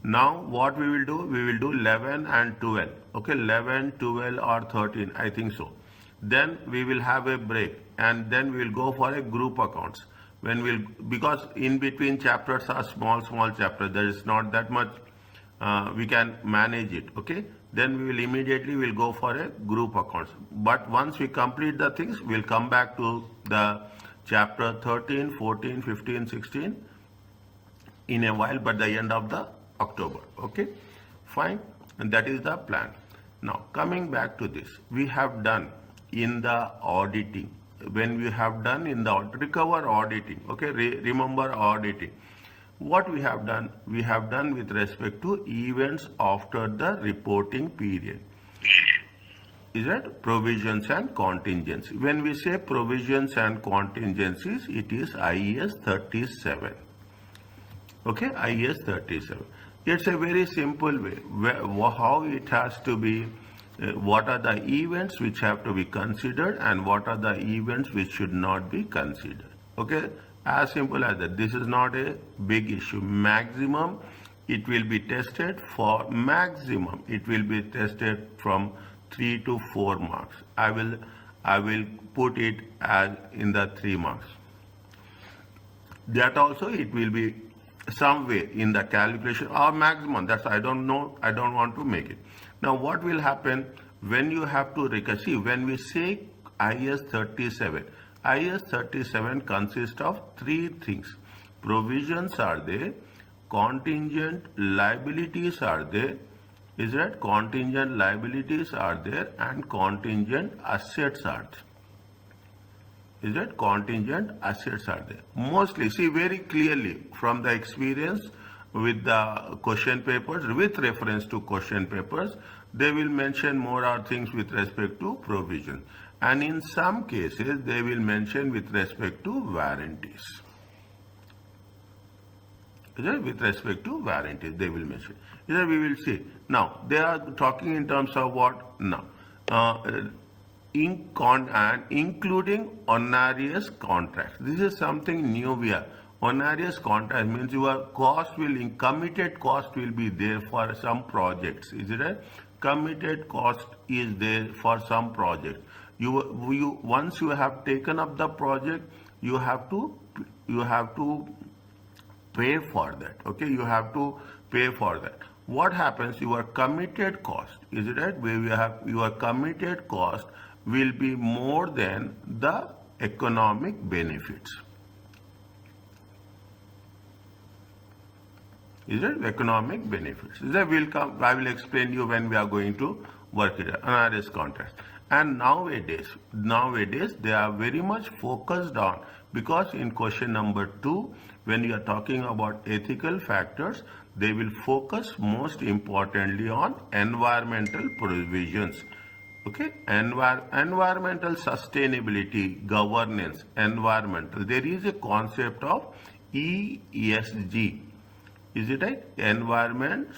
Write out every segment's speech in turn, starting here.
Now what we will do? We will do 11 and 12. Okay, 11, 12 or 13, I think so. Then we will have a break and then we will go for a group accounts. Because in between chapters are small chapters, there is not that much we can manage it. Okay, then we will immediately will go for a group accounts. But once we complete the things, we'll come back to the chapter 13, 14, 15, 16 in a while, but the end of the October. Okay, fine, and that is the plan. Now coming back to this, we have done in the auditing. When we have done in the recover auditing, okay, remember auditing, what we have done with respect to events after the reporting period. Is that provisions and contingencies? When we say provisions and contingencies, it is IAS 37. Okay, IAS 37. It's a very simple way how it has to be. What are the events which have to be considered and what are the events which should not be considered. Okay, as simple as that. This is not a big issue. Maximum it will be tested for maximum. It will be tested from 3 to 4 marks. I will put it as in the 3 marks. That also it will be some way in the calculation or maximum. That's I don't know. I don't want to make it. Now what will happen when you have to recur? See, when we say IAS 37, IAS 37 consists of 3 things. Provisions are there, contingent liabilities are there, is that contingent liabilities are there, and contingent assets are there. Is that contingent assets are there? Mostly, see very clearly from the experience with the question papers, with reference to question papers, they will mention more things with respect to provision. And in some cases, they will mention with respect to warranties. With respect to warranties, they will mention. We will see. Now, they are talking in terms of what? Now, including onerous contracts. This is something new we are. Onerous contract means your cost will, committed cost will be there for some projects. Is it right? Committed cost is there for some project. You once you have taken up the project, you have to pay for that. Okay, you have to pay for that. What happens? Your committed cost, is it right? Where you have your committed cost will be more than the economic benefits. Is it economic benefits? That will come. I will explain you when we are going to work it. Onerous contracts. And nowadays they are very much focused on, because in question number 2, when you are talking about ethical factors, they will focus most importantly on environmental provisions. Okay, environmental sustainability, governance, environmental. There is a concept of ESG. Is it right? Environment,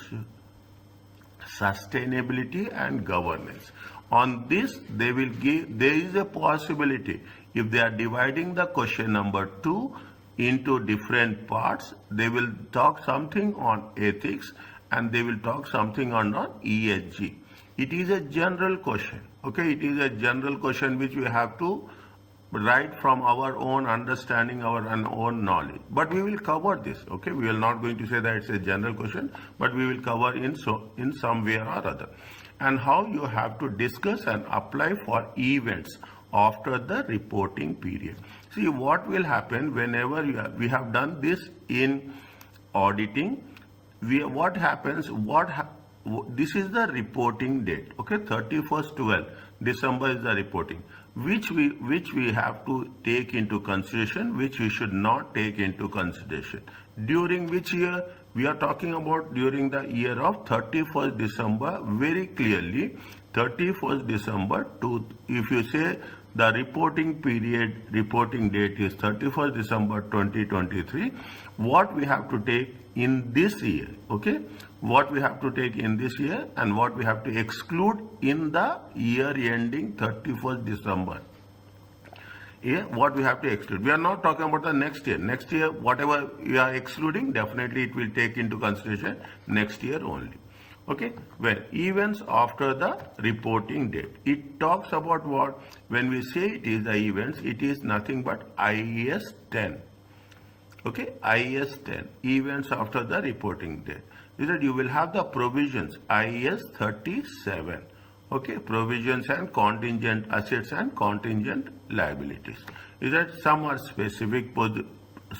sustainability and governance. On this, they will give, there is a possibility, if they are dividing the question number 2 into different parts, they will talk something on ethics and they will talk something on ESG. It is a general question. Okay, it is a general question which we have to write from our own understanding, our own knowledge. But we will cover this. Okay, we are not going to say that it's a general question, but we will cover in some way or other. And how you have to discuss and apply for events after the reporting period. See what will happen whenever we have done this in auditing. What happens? This is the reporting date. Okay, 31st 12 December is the reporting, which we have to take into consideration, which we should not take into consideration. During which year? We are talking about during the year of 31st December, very clearly 31st December to, if you say the reporting date is 31st December 2023, what we have to take in this year, okay? What we have to take in this year and what we have to exclude in the year ending 31st December. Here, what we have to exclude. We are not talking about the next year. Next year, whatever we are excluding, definitely it will take into consideration next year only. Okay, well, events after the reporting date. It talks about what? When we say it is the events, it is nothing but IAS 10. Okay, IAS 10, events after the reporting date. Is that you will have the provisions, IAS 37. Okay, provisions and contingent assets and contingent liabilities. Is that some are specific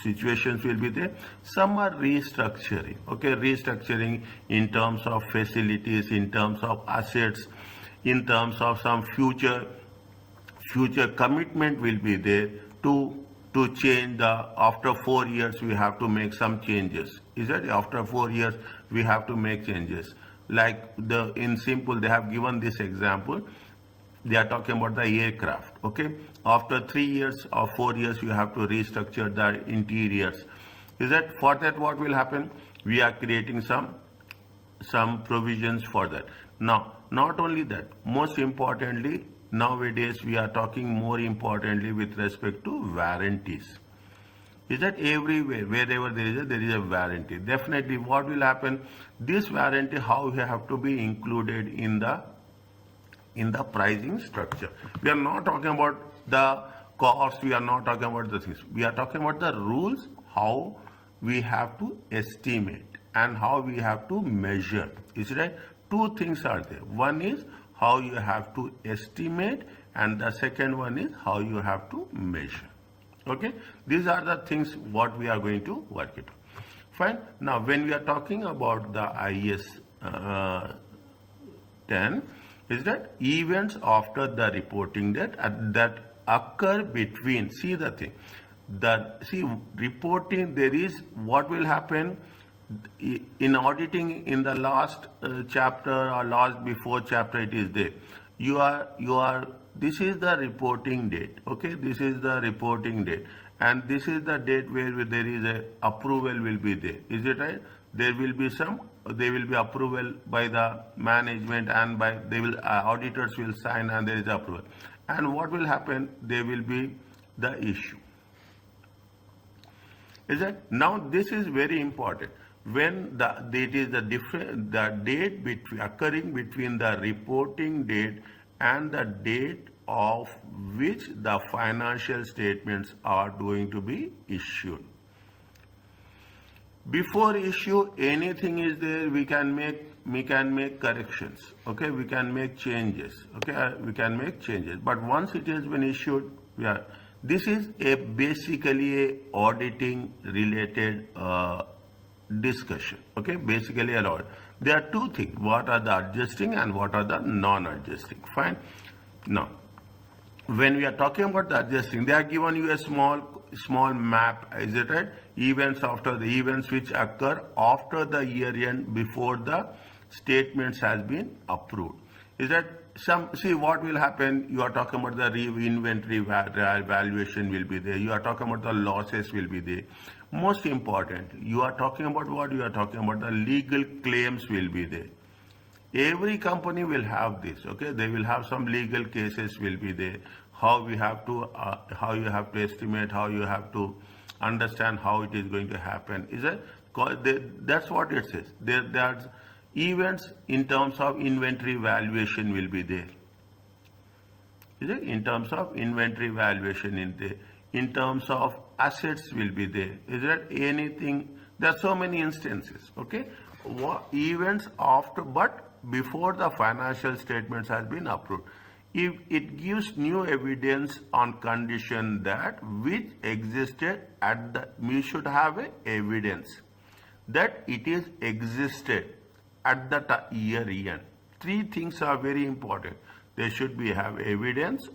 situations will be there, some are restructuring. Okay, restructuring in terms of facilities, in terms of assets, in terms of some future commitment will be there to change the, after 4 years we have to make some changes. Is that after 4 years we have to make changes? Like in simple, they have given this example. They are talking about the aircraft. Okay, after 3 years or 4 years you have to restructure the interiors. Is that for that what will happen? We are creating some provisions for that. Now, not only that, most importantly, nowadays we are talking more importantly with respect to warranties. Is that everywhere, wherever there is a warranty. Definitely what will happen, this warranty, how we have to be included in the pricing structure. We are not talking about the cost, we are not talking about the things. We are talking about the rules, how we have to estimate and how we have to measure. Is it right? Two things are there. One is how you have to estimate and the second one is how you have to measure. Okay, these are the things what we are going to work it on. Fine. Now, when we are talking about the IAS 10, is that events after the reporting date that occur between, see the thing, reporting, there is what will happen in auditing in the last chapter or last before chapter it is there. You are this is the reporting date. Okay, this is the reporting date and this is the date where there is a approval will be there. Is it right? There will be approval by the management and by auditors will sign and there is approval. And what will happen? There will be the issue. Is it? Now this is very important. When the date occurring between the reporting date and the date of which the financial statements are going to be issued. Before issue, anything is there, we can make corrections. Okay, we can make changes. Okay, we can make changes. But once it has been issued, this is basically a auditing related discussion. Okay, basically a lot. There are two things. What are the adjusting and what are the non-adjusting? Fine. Now, when we are talking about the adjusting, they are given you a small map. Is it right? Events after the events which occur after the year end before the statements has been approved. Is that see what will happen? You are talking about the inventory valuation will be there. You are talking about the losses will be there. Most important, you are talking about what? You are talking about the legal claims will be there. Every company will have this. Okay, they will have some legal cases will be there. How you have to estimate, how you have to understand how it is going to happen. Is it? That's what it says. There's events in terms of inventory valuation will be there. Is it? In terms of inventory valuation in there. In terms of assets will be there. Is that anything? There are so many instances. Okay, events after, but before the financial statements has been approved. If it gives new evidence on condition that which existed at the, we should have a evidence that it is existed at the year end. Three things are very important. They should have evidence,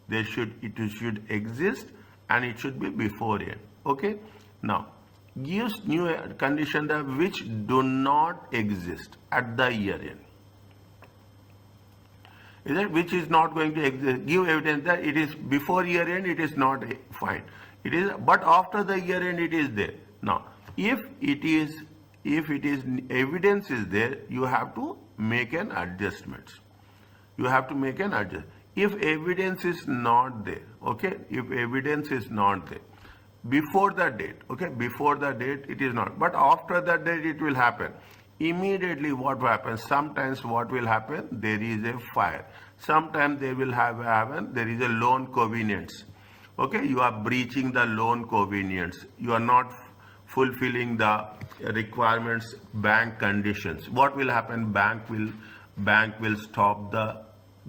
it should exist, and it should be before end. Okay. Now, gives new condition that which do not exist at the year end. Is it? Which is not going to exist. Give evidence that it is before year end, it is not fine. It is, but after the year end, it is there. Now, if evidence is there, you have to make an adjustment. You have to make an adjustment. If evidence is not there, okay, if evidence is not there, before the date, okay, before the date it is not, but after that date it will happen. Immediately what happens, sometimes what will happen, there is a fire, sometimes they will there is a loan covenants, okay, you are breaching the loan covenants, you are not fulfilling the requirements, bank conditions. What will happen, bank will stop the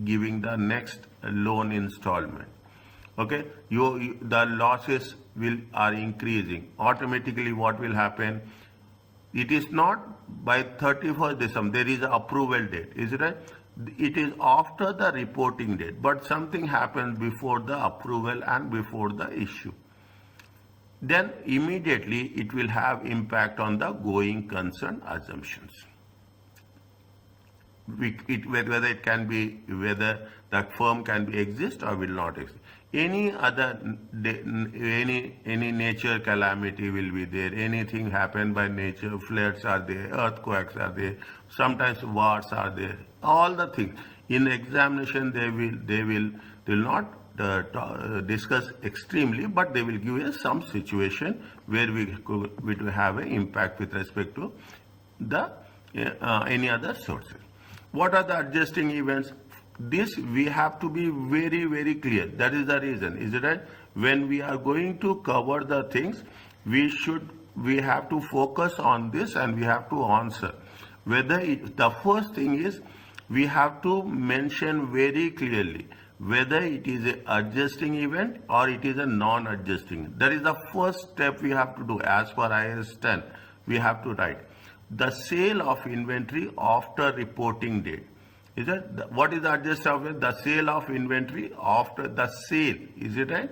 giving the next loan installment, okay, the losses are increasing. Automatically what will happen, it is not by 31st December, there is an approval date, is it right? It is after the reporting date, but something happens before the approval and before the issue. Then immediately it will have impact on the going concern assumptions. Whether it can be, whether the firm can be exist or will not exist. Any other, any nature calamity will be there. Anything happen by nature, floods are there, earthquakes are there, sometimes wars are there. All the things in examination they will not discuss extremely, but they will give us some situation where we will have an impact with respect to the any other sources. What are the adjusting events? This we have to be very, very clear. That is the reason, is it right? When we are going to cover the things, we have to focus on this and we have to answer. The first thing is, we have to mention very clearly whether it is an adjusting event or it is a non-adjusting. That is the first step we have to do. As per IAS 10, we have to write the sale of inventory after reporting date. Is it? What is the adjust of it? The sale of inventory after the sale. Is it right?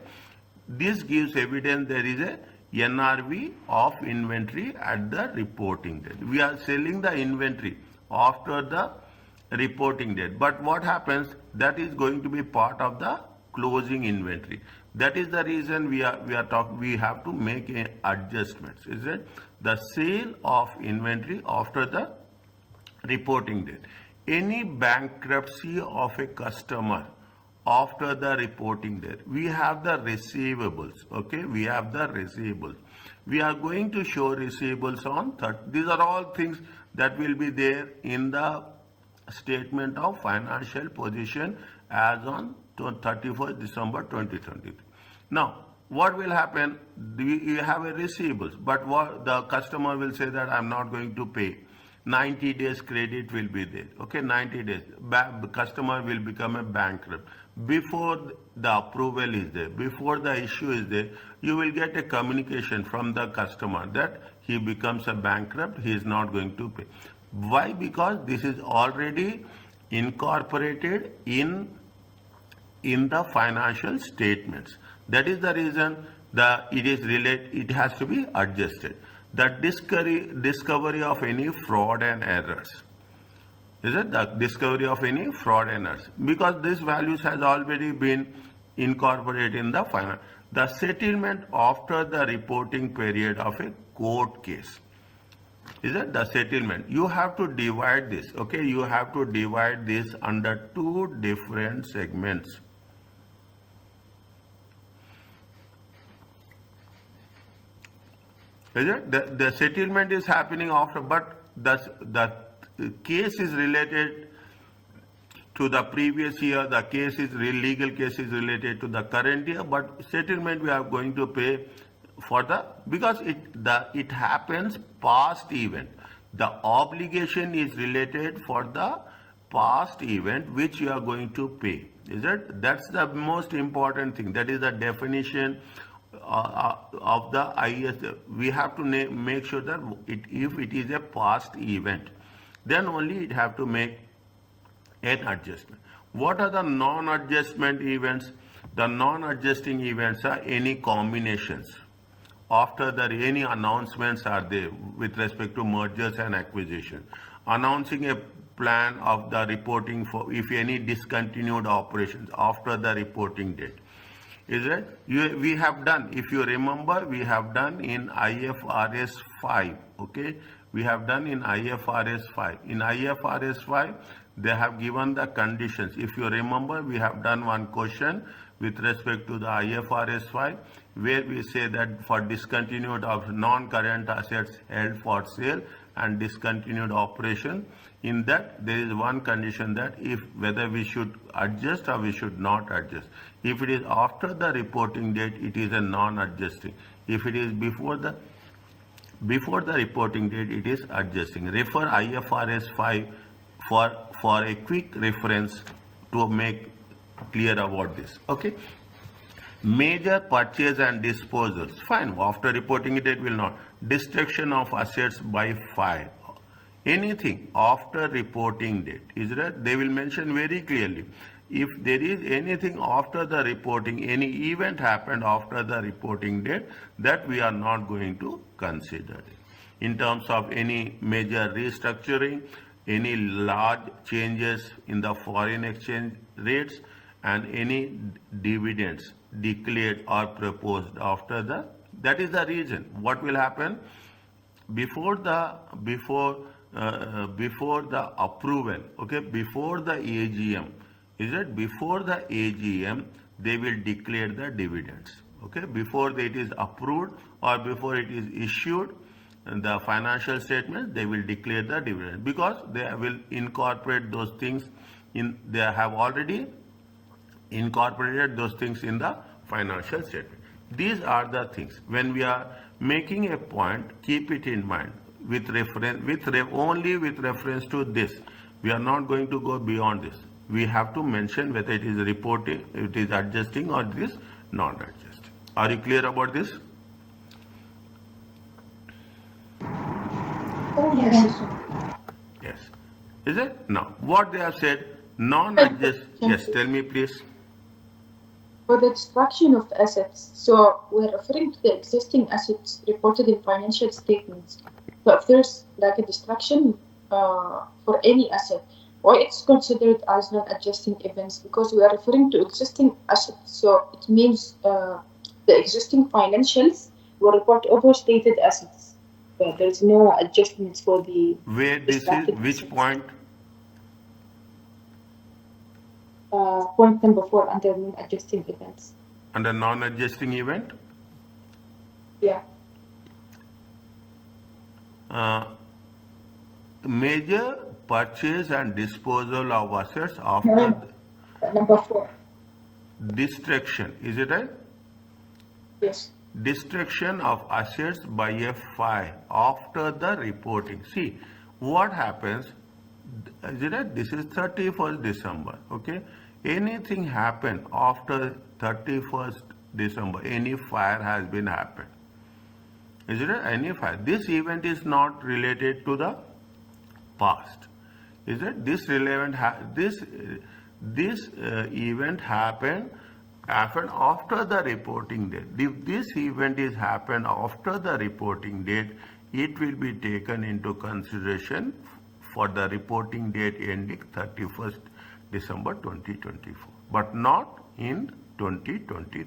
This gives evidence there is a NRV of inventory at the reporting date. We are selling the inventory after the reporting date. But what happens? That is going to be part of the closing inventory. That is the reason we have to make adjustments. Is it? The sale of inventory after the reporting date. Any bankruptcy of a customer after the reporting date, we have the receivables, okay, we have the receivables. We are going to show receivables on these are all things that will be there in the statement of financial position as on 31st December 2023. Now, what will happen? You have a receivables, but what the customer will say that I'm not going to pay. 90 days credit will be there. Okay, 90 days. Customer will become a bankrupt. Before the approval is there, before the issue is there, you will get a communication from the customer that he becomes a bankrupt, he is not going to pay. Why? Because this is already incorporated in the financial statements. That is the reason it has to be adjusted. The discovery of any fraud and errors. Is it? The discovery of any fraud and errors. Because this values has already been incorporated in the final. The settlement after the reporting period of a court case. Is it? The settlement. You have to divide this. Okay, you have to divide this under two different segments. Is it? The settlement is happening after, but the case is related to the previous year, the legal case is related to the current year, but settlement we are going to pay for because it happens past event. The obligation is related for the past event which you are going to pay. Is it? That's the most important thing. That is the definition of the IAS. We have to make sure that if it is a past event, then only it have to make an adjustment. What are the non-adjustment events? The non-adjusting events are any combinations. After any announcements are there with respect to mergers and acquisition. Announcing a plan of the reporting for if any discontinued operations after the reporting date. Is it? We have done, if you remember, we have done in IFRS 5, okay? we have done in IFRS 5. In IFRS 5, they have given the conditions. If you remember, we have done one question with respect to the IFRS 5, where we say that for discontinued of non-current assets held for sale and discontinued operation, in that there is one condition that if whether we should adjust or we should not adjust. If it is after the reporting date, it is a non-adjusting. If it is before the reporting date, it is adjusting. Refer IFRS 5 for a quick reference to make clear about this. Okay. Major purchase and disposals. Fine. After reporting date will not. Destruction of assets by fire. Anything after reporting date. Is that they will mention very clearly. If there is anything after the reporting, any event happened after the reporting date, that we are not going to consider it. In terms of any major restructuring, any large changes in the foreign exchange rates, and any dividends declared or proposed after the, that is the reason. What will happen before the approval, okay, before the AGM, is it before the AGM they will declare the dividends, okay, before it is approved or before it is issued the financial statement, they will declare the dividend, because they will incorporate those things in, they have already incorporated those things in the financial statement. These are the things. When we are making a point, keep it in mind with reference, only with reference to this. We are not going to go beyond this. We have to mention whether it is reporting, it is adjusting, or it is not adjusting. Are you clear about this? Oh, yes. Yes. Is it? Now, what they have said, non-adjust. Yes, tell me please. For the destruction of assets, so we're referring to the existing assets reported in financial statements. So if there's like a destruction for any asset, why it's considered as non-adjusting events? Because we are referring to existing assets. So it means the existing financials will report overstated assets. So there's no adjustments for the Where this is, which assets. point? Point number 4 under non-adjusting events. Under non-adjusting event? Yeah. Major purchase and disposal of assets after Number 4. destruction. Is it right? Yes. Destruction of assets by a fire after the reporting. See, what happens, is it right? This is 31st December, okay? Anything happened after 31st December, any fire has been happened. Is it right? Any fire. This event is not related to the past. Is it? This relevant, this event happened after the reporting date. If this event is happened after the reporting date, it will be taken into consideration for the reporting date ending 31st December 2024, but not in 2023.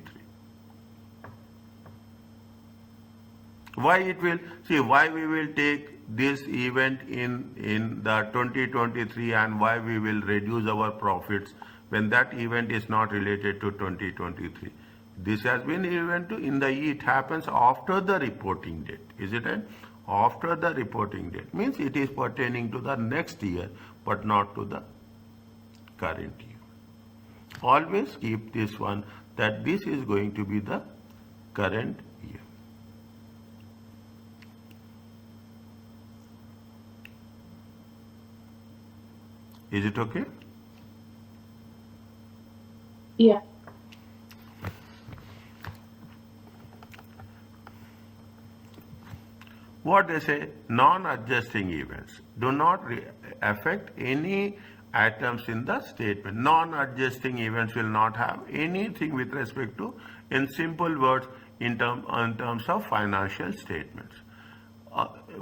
Why it will, see why we will take this event in the 2023 and why we will reduce our profits when that event is not related to 2023. This has been event to, in the, it happens after the reporting date. Is it right? After the reporting date means it is pertaining to the next year but not to the current year. Always keep this one, that this is going to be the current year. Is it okay? Yeah. What they say, non-adjusting events do not affect any items in the statement. Non-adjusting events will not have anything with respect to, in simple words, in terms of financial statements.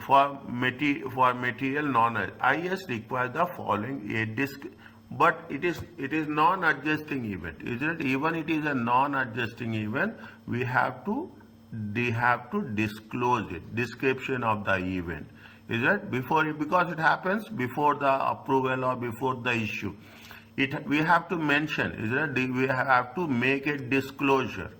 For material IAS requires the following: a disc, but it is non-adjusting event. Isn't it? Even it is a non-adjusting event, they have to disclose it, description of the event. Is it before it, because it happens before the approval or before the issue. We have to mention, is it, we have to make a disclosure.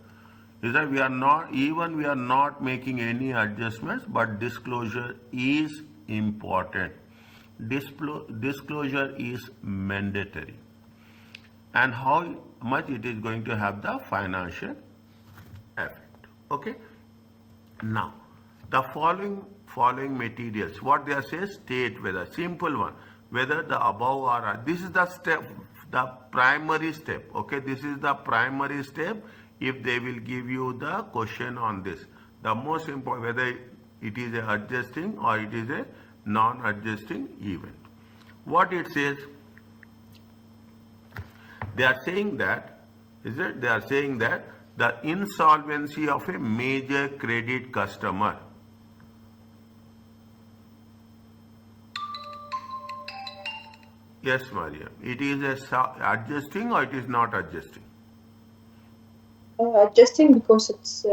Is that we are not making any adjustments, but disclosure is important. Disclosure is mandatory. And how much it is going to have the financial effect. Okay. Now, the following materials, what they are saying, state whether, simple one, whether the above are, this is the step, the primary step. Okay, this is the primary step. If they will give you the question on this, the most important, whether it is a adjusting or it is a non-adjusting event. What it says, they are saying that, is it? They are saying that the insolvency of a major credit customer. Yes, Maria. It is adjusting or it is not adjusting? Adjusting because it's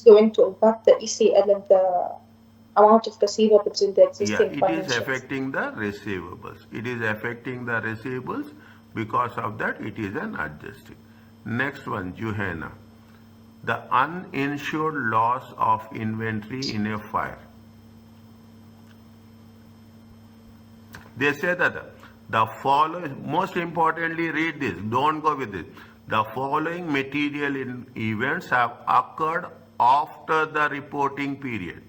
going to impact the ECL and the amount of receivables in the existing financials. Yeah, it is affecting the receivables. It is affecting the receivables. Because of that, it is an adjusting. Next one, Juhana. The uninsured loss of inventory in a fire. They say that the following, most importantly, read this, don't go with this. The following material events have occurred after the reporting period.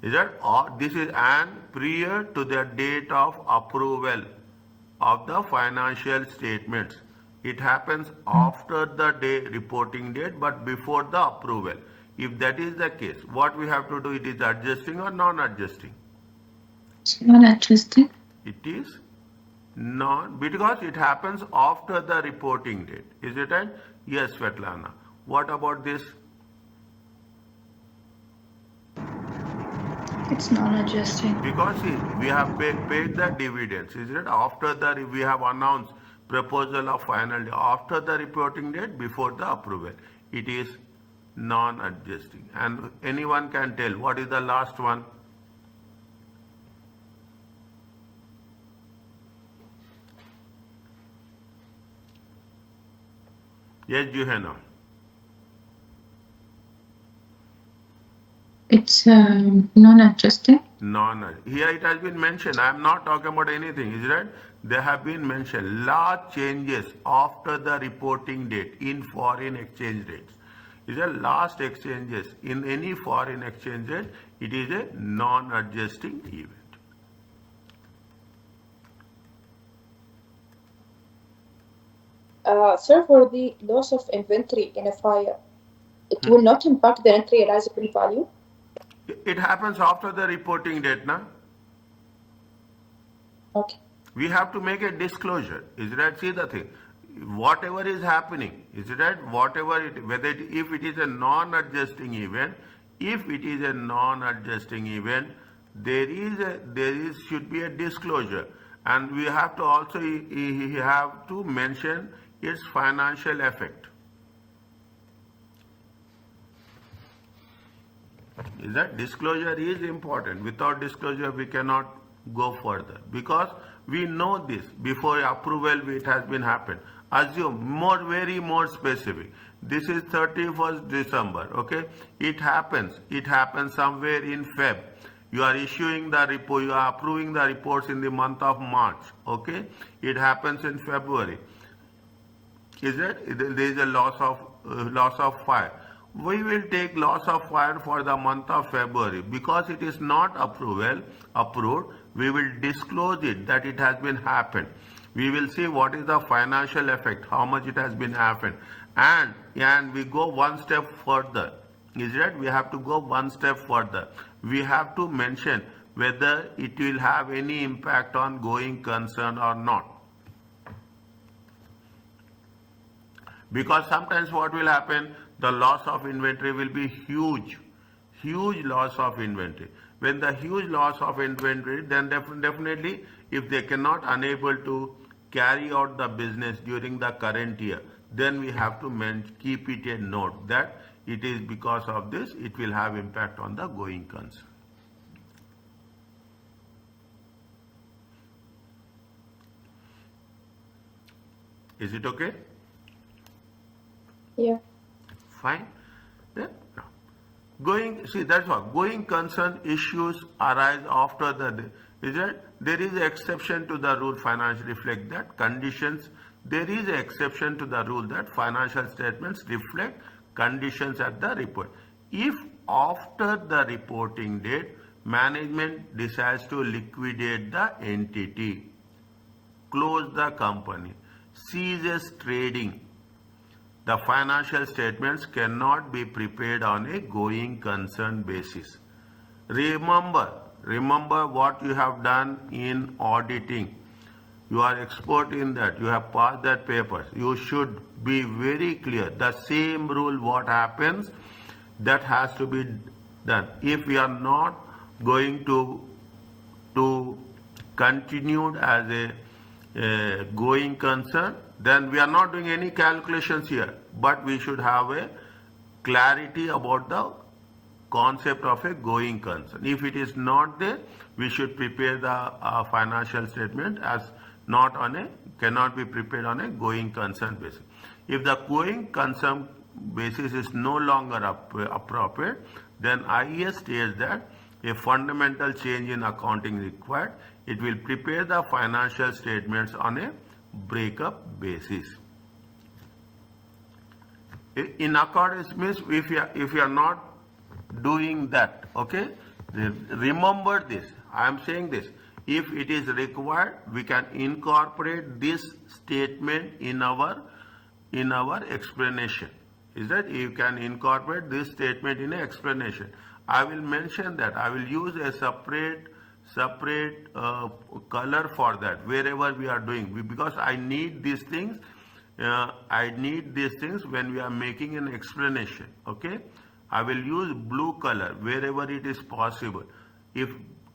Is that? Or this is and prior to the date of approval of the financial statements. It happens after the reporting date, but before the approval. If that is the case, what we have to do, it is adjusting or non-adjusting? It's non-adjusting. It is not, because it happens after the reporting date. Is it right? Yes, Svetlana. What about this? It's non-adjusting. Because see, we have paid the dividends. Is it? After the, we have announced proposal of final, after the reporting date, before the approval. It is non-adjusting. And anyone can tell what is the last one? Yes, Juhana. It's non-adjusting. Here it has been mentioned. I am not talking about anything. Is right? There have been mentioned large changes after the reporting date in foreign exchange rates. Is a last exchanges in any foreign exchange rate. It is a non-adjusting event. Sir, for the loss of inventory in a fire, it will not impact the net realizable value? It happens after the reporting date, na? Okay. We have to make a disclosure. Is that, see the thing? Whatever is happening, is that whatever it, whether it, if it is a non-adjusting event, if it is a non-adjusting event, there should be a disclosure, and we have to also have to mention its financial effect. Is that disclosure is important. Without disclosure, we cannot go further, because we know this before approval. It has been happened. Assume very more specific. This is 31st December. Okay, it happens somewhere in Feb. You are issuing the report. You are approving the reports in the month of March. Okay, it happens in February. Is it? There is a loss of fire. We will take loss of fire for the month of February, because it is not approved. We will disclose it that it has been happened. We will see what is the financial effect, how much it has been happened, and we go one step further. Is that we have to go one step further. We have to mention whether it will have any impact on going concern or not. Because sometimes what will happen, the loss of inventory will be huge loss of inventory. When the huge loss of inventory, then definitely if they cannot unable to carry out the business during the current year, then we have to keep it a note that it is because of this, it will have impact on the going concern. Is it okay? Yeah. Fine. Yeah. Now, that's what going concern issues arise after is it? There is an exception to the rule financial reflect that conditions. There is an exception to the rule that financial statements reflect conditions at the report. If after the reporting date, management decides to liquidate the entity, close the company, ceases trading, the financial statements cannot be prepared on a going concern basis. Remember what you have done in auditing. You are expert in that. You have passed that paper. You should be very clear. The same rule what happens, that has to be done. If we are not going to continued as a going concern, then we are not doing any calculations here, but we should have a clarity about the concept of a going concern. If it is not there, we should prepare the financial statement as cannot be prepared on a going concern basis. If the going concern basis is no longer appropriate, then IAS states that a fundamental change in accounting required. It will prepare the financial statements on a breakup basis. In accordance means if you are not doing that, okay, remember this. I am saying this. If it is required, we can incorporate this statement in our explanation. Is that you can incorporate this statement in an explanation. I will mention that. I will use a separate color for that wherever we are doing, because I need these things. I need these things when we are making an explanation. Okay, I will use blue color wherever it is possible. If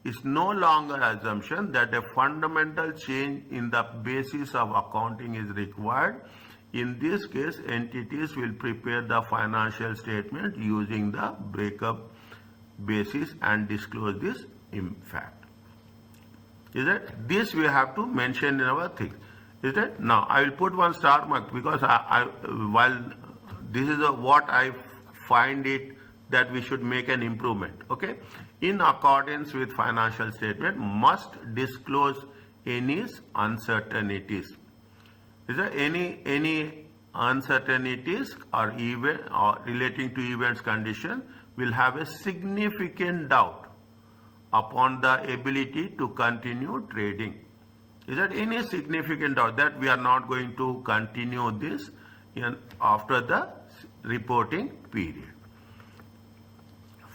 it's no longer assumption that a fundamental change in the basis of accounting is required, in this case entities will prepare the financial statement using the breakup basis and disclose this impact. Is it? This we have to mention in our thing. Is it? Now I will put one star mark because while this is what I find it that we should make an improvement. Okay. In accordance with financial statement, must disclose any uncertainties. Is there any uncertainties or event or relating to events condition will have a significant doubt upon the ability to continue trading. Is there any significant doubt that we are not going to continue this after the reporting period?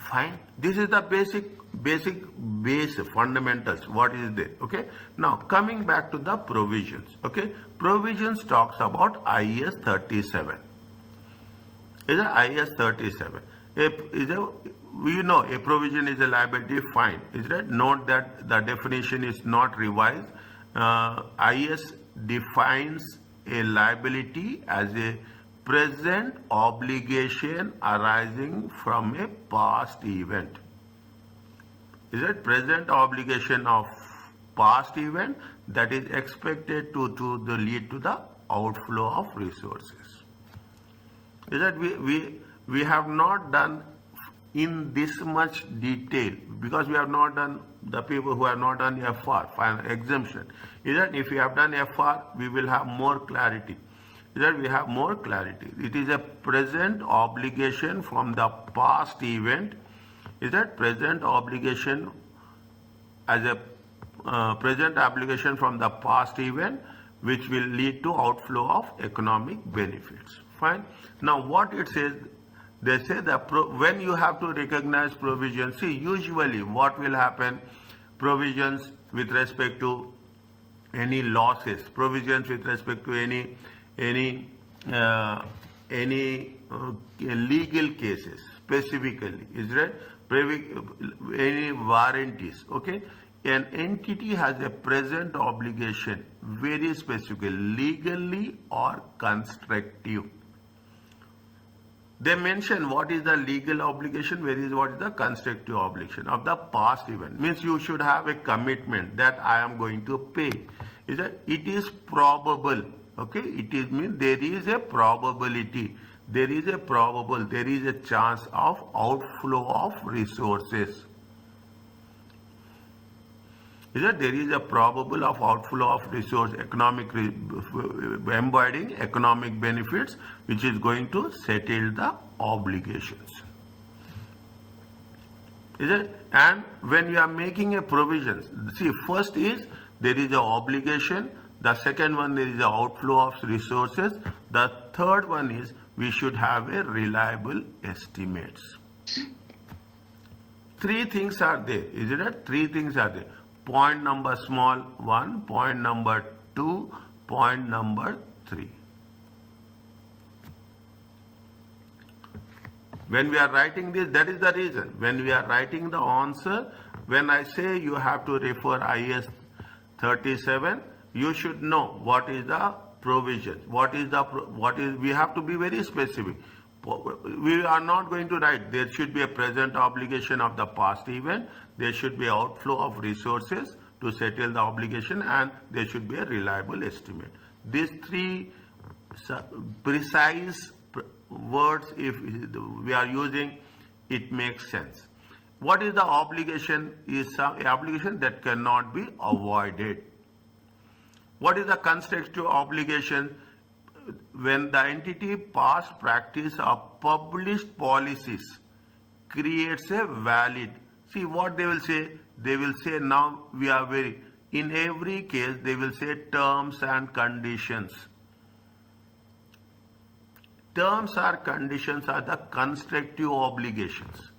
Fine. This is the base fundamentals. What is there? Okay. Now coming back to the provisions. Okay. Provisions talks about IAS 37. Is it IAS 37? We know a provision is a liability. Fine. Is that? Note that the definition is not revised. IAS defines a liability as a present obligation arising from a past event. Is it present obligation of past event that is expected to lead to the outflow of resources? Is that we have not done in this much detail because we have not done the people who have not done FR, final exemption. Is that if we have done FR, we will have more clarity. Is that we have more clarity. It is a present obligation from the past event. Is that present obligation as a present obligation from the past event which will lead to outflow of economic benefits. Fine. Now what it says, they say that when you have to recognize provisions, see usually what will happen, provisions with respect to any losses, provisions with respect to any legal cases specifically, is right? Any warranties, okay? An entity has a present obligation, very specific, legally or constructive. They mention what is the legal obligation, what is the constructive obligation of the past event. Means you should have a commitment that I am going to pay. Is that it is probable, Okay, it is mean there is a probability, there is a chance of outflow of resources. Is that there is a probable of outflow of resource embodying economic benefits which is going to settle the obligations. Is it? And when you are making a provision, see, first is there is an obligation, the second one there is an outflow of resources, the third one is we should have a reliable estimates. Three things are there, isn't it? Three things are there. Point number small 1, point number 2, point number 3. When we are writing this, that is the reason. When we are writing the answer, when I say you have to refer IAS 37, you should know what is the provision. We have to be very specific. We are not going to write there should be a present obligation of the past event, there should be outflow of resources to settle the obligation, and there should be a reliable estimate. These three precise words, if we are using, it makes sense. What is the obligation? Is some obligation that cannot be avoided. What is the constructive obligation? When the entity past practice of published policies creates a valid, see what they will say, now we are in every case they will say terms and conditions. Terms or conditions are the constructive obligations.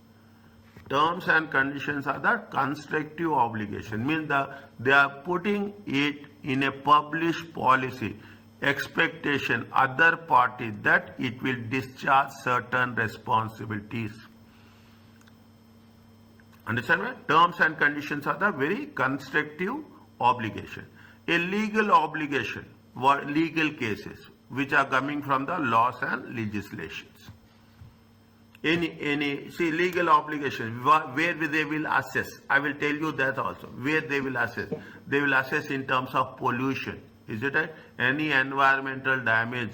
Terms and conditions are the constructive obligation, means they are putting it in a published policy, expectation other party that it will discharge certain responsibilities. Understand what? Terms and conditions are the very constructive obligation. A legal obligation, legal cases which are coming from the laws and legislations. See, legal obligation, where they will assess, I will tell you that also, where they will assess. They will assess in terms of pollution. Is it right? Any environmental damage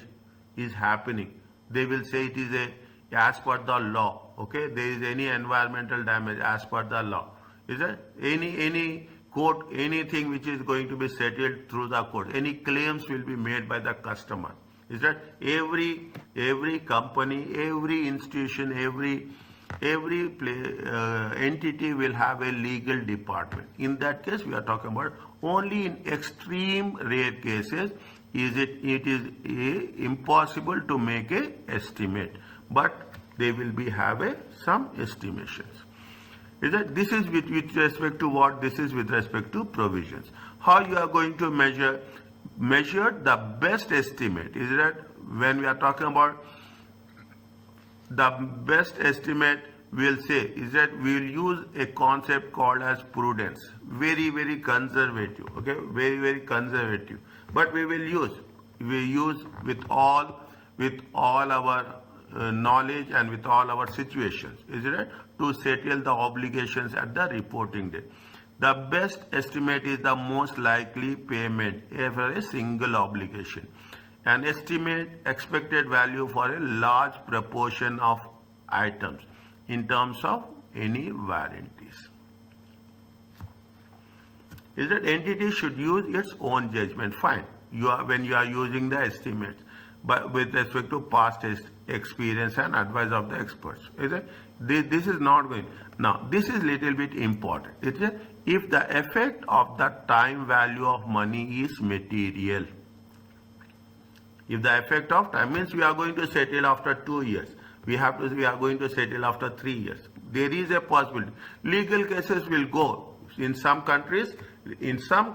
is happening, they will say it is as per the law. Okay, there is any environmental damage as per the law. Is it? Any court, anything which is going to be settled through the court, any claims will be made by the customer. Is that every company, every institution, every entity will have a legal department. In that case, we are talking about only in extreme rare cases it is impossible to make a estimate, but they will have some estimations. Is that this is with respect to what? This is with respect to provisions. How you are going to measure the best estimate? Is that when we are talking about the best estimate, we'll say is that we'll use a concept called as prudence. Very conservative. Okay, very conservative. But we use with all our knowledge and with all our situations, is it right, to settle the obligations at the reporting date. The best estimate is the most likely payment for a single obligation. An estimate expected value for a large proportion of items in terms of any warranties. Is that entity should use its own judgment. Fine. When you are using the estimates, but with respect to past experience and advice of the experts, is it? This is not going. Now, this is little bit important. It is if the effect of the time value of money is material. If the effect of time means we are going to settle after 2 years, we are going to settle after 3 years. There is a possibility. Legal cases will go. In some countries, in some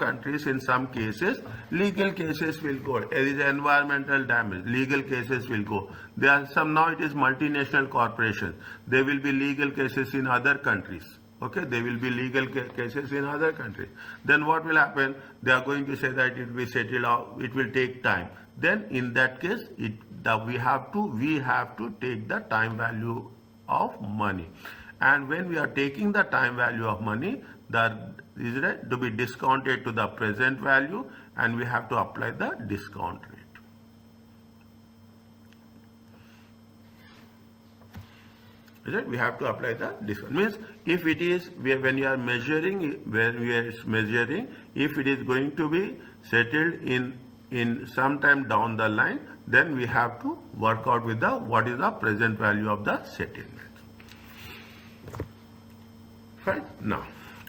cases, legal cases will go. There is environmental damage, legal cases will go. There are some, now it is multinational corporations. There will be legal cases in other countries. Okay, there will be legal cases in other countries. Then what will happen? They are going to say that it will be settled out, it will take time. Then in that case, we have to take the time value of money. And when we are taking the time value of money, that is to be discounted to the present value, and we have to apply the discount rate. Is it? We have to apply the discount. Means if it is when you are measuring, if it is going to be settled in some time down the line, then we have to work out with the what is the present value of the settlement. Fine. Now,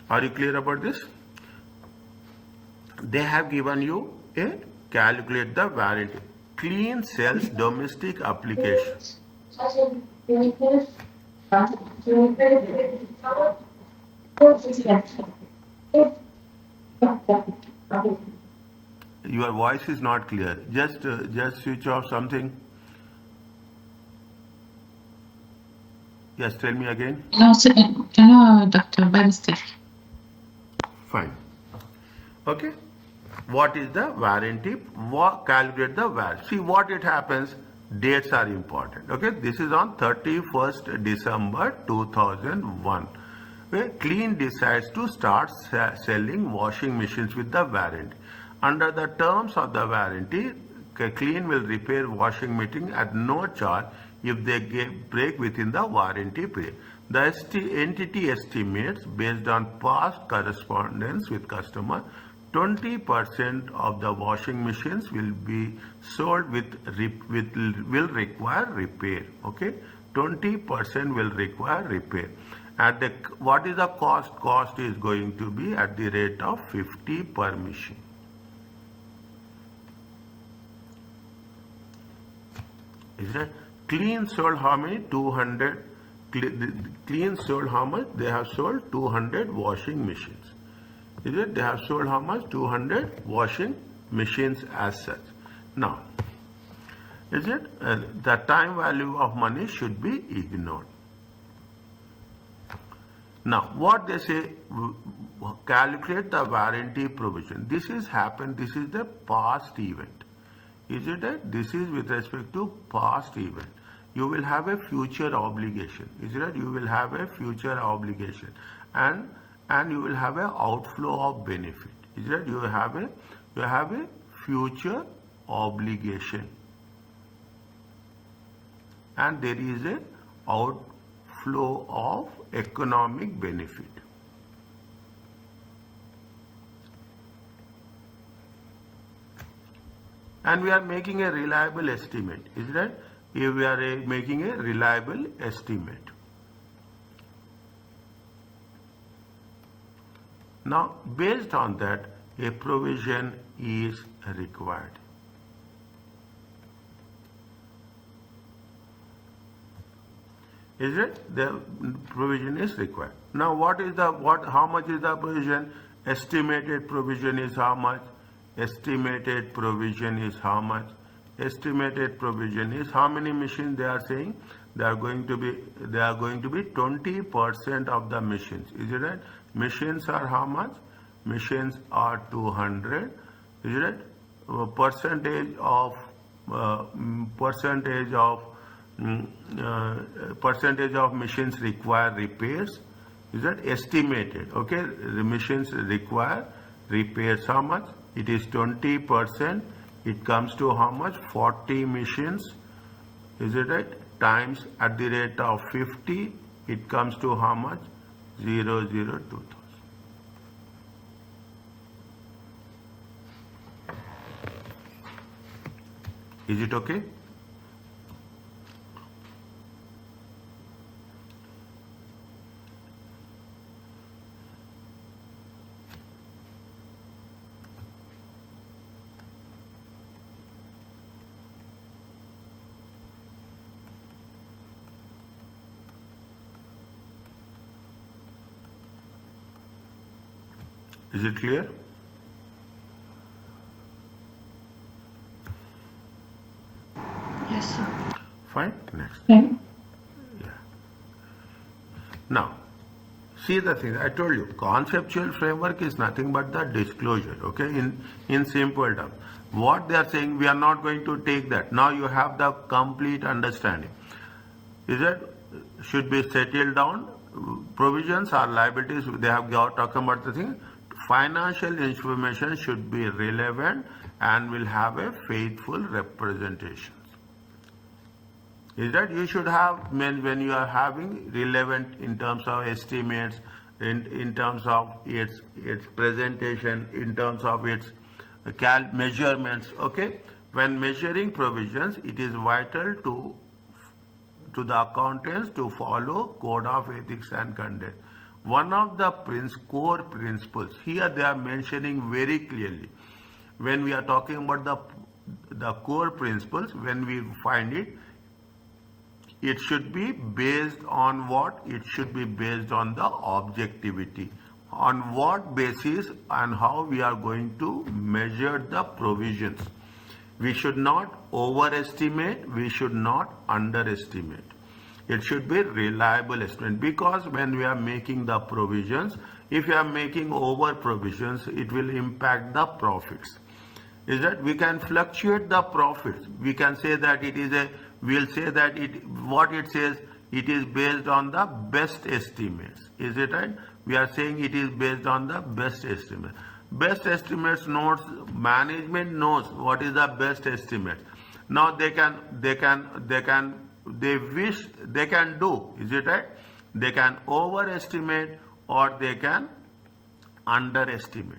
are you clear about this? They have given you a calculate the warranty. Clean cells domestic application. Your voice is not clear. Just switch off something. Yes, tell me again. No, doctor, by mistake. Fine. Okay. What is the warranty? Calculate the warranty. See what it happens. Dates are important. Okay. This is on 31st December 2001. Where Clean decides to start selling washing machines with the warranty. Under the terms of the warranty, Clean will repair washing machine at no charge if they break within the warranty period. The entity estimates based on past correspondence with customer 20% of the washing machines will be sold will require repair. Okay, 20% will require repair. At the what is the cost? Cost is going to be at the rate of 50 per machine. Is that Clean sold how many? 200. Clean sold how much? They have sold 200 washing machines. Is it? They have sold how much? 200 washing machines as such. Now, is it? The time value of money should be ignored. Now, what they say, calculate the warranty provision. This is happened. This is the past event. Is it that? This is with respect to past event. You will have a future obligation. Is it that? You will have a future obligation, and you will have an outflow of benefit. Is that? You have a future obligation, and there is a outflow of economic benefit. And we are making a reliable estimate. Is that? If we are making a reliable estimate. Now, based on that, a provision is required. Is it? The provision is required. Now, how much is the provision? Estimated provision is how much? Estimated provision is how much? Estimated provision is how many machines they are saying? They are going to be 20% of the machines. Is it right? Machines are how much? Machines are 200. Is it? Percentage of machines require repairs. Is that estimated? Okay, the machines require repairs. How much? It is 20%. It comes to how much? 40 machines. Is it right? Times at the rate of 50. It comes to how much? 0.02000. Is it okay? Is it clear? Yes, sir. Fine. Next. Okay. Yeah. Now, see the thing. I told you, conceptual framework is nothing but the disclosure. Okay. In simple terms, what they are saying, we are not going to take that. Now you have the complete understanding. Is it should be settled down? Provisions or liabilities. They have talking about the thing. Financial information should be relevant and will have a faithful representation. Is that you should have, when you are having relevant in terms of estimates, in terms of its presentation, in terms of its measurements, okay? When measuring provisions, it is vital to the accountants to follow code of ethics and conduct. One of the core principles, here they are mentioning very clearly, when we are talking about the core principles, when we find it, it should be based on what? It should be based on the objectivity. On what basis and how we are going to measure the provisions. We should not overestimate, we should not underestimate. It should be reliable estimate, because when we are making the provisions, if we are making over provisions, it will impact the profits. Is that we can fluctuate the profits. We can say that it is we'll say that what it says, it is based on the best estimates. Is it right? We are saying it is based on the best estimate. Best estimates knows, management knows what is the best estimate. Now they can do, is it right? They can overestimate or they can underestimate.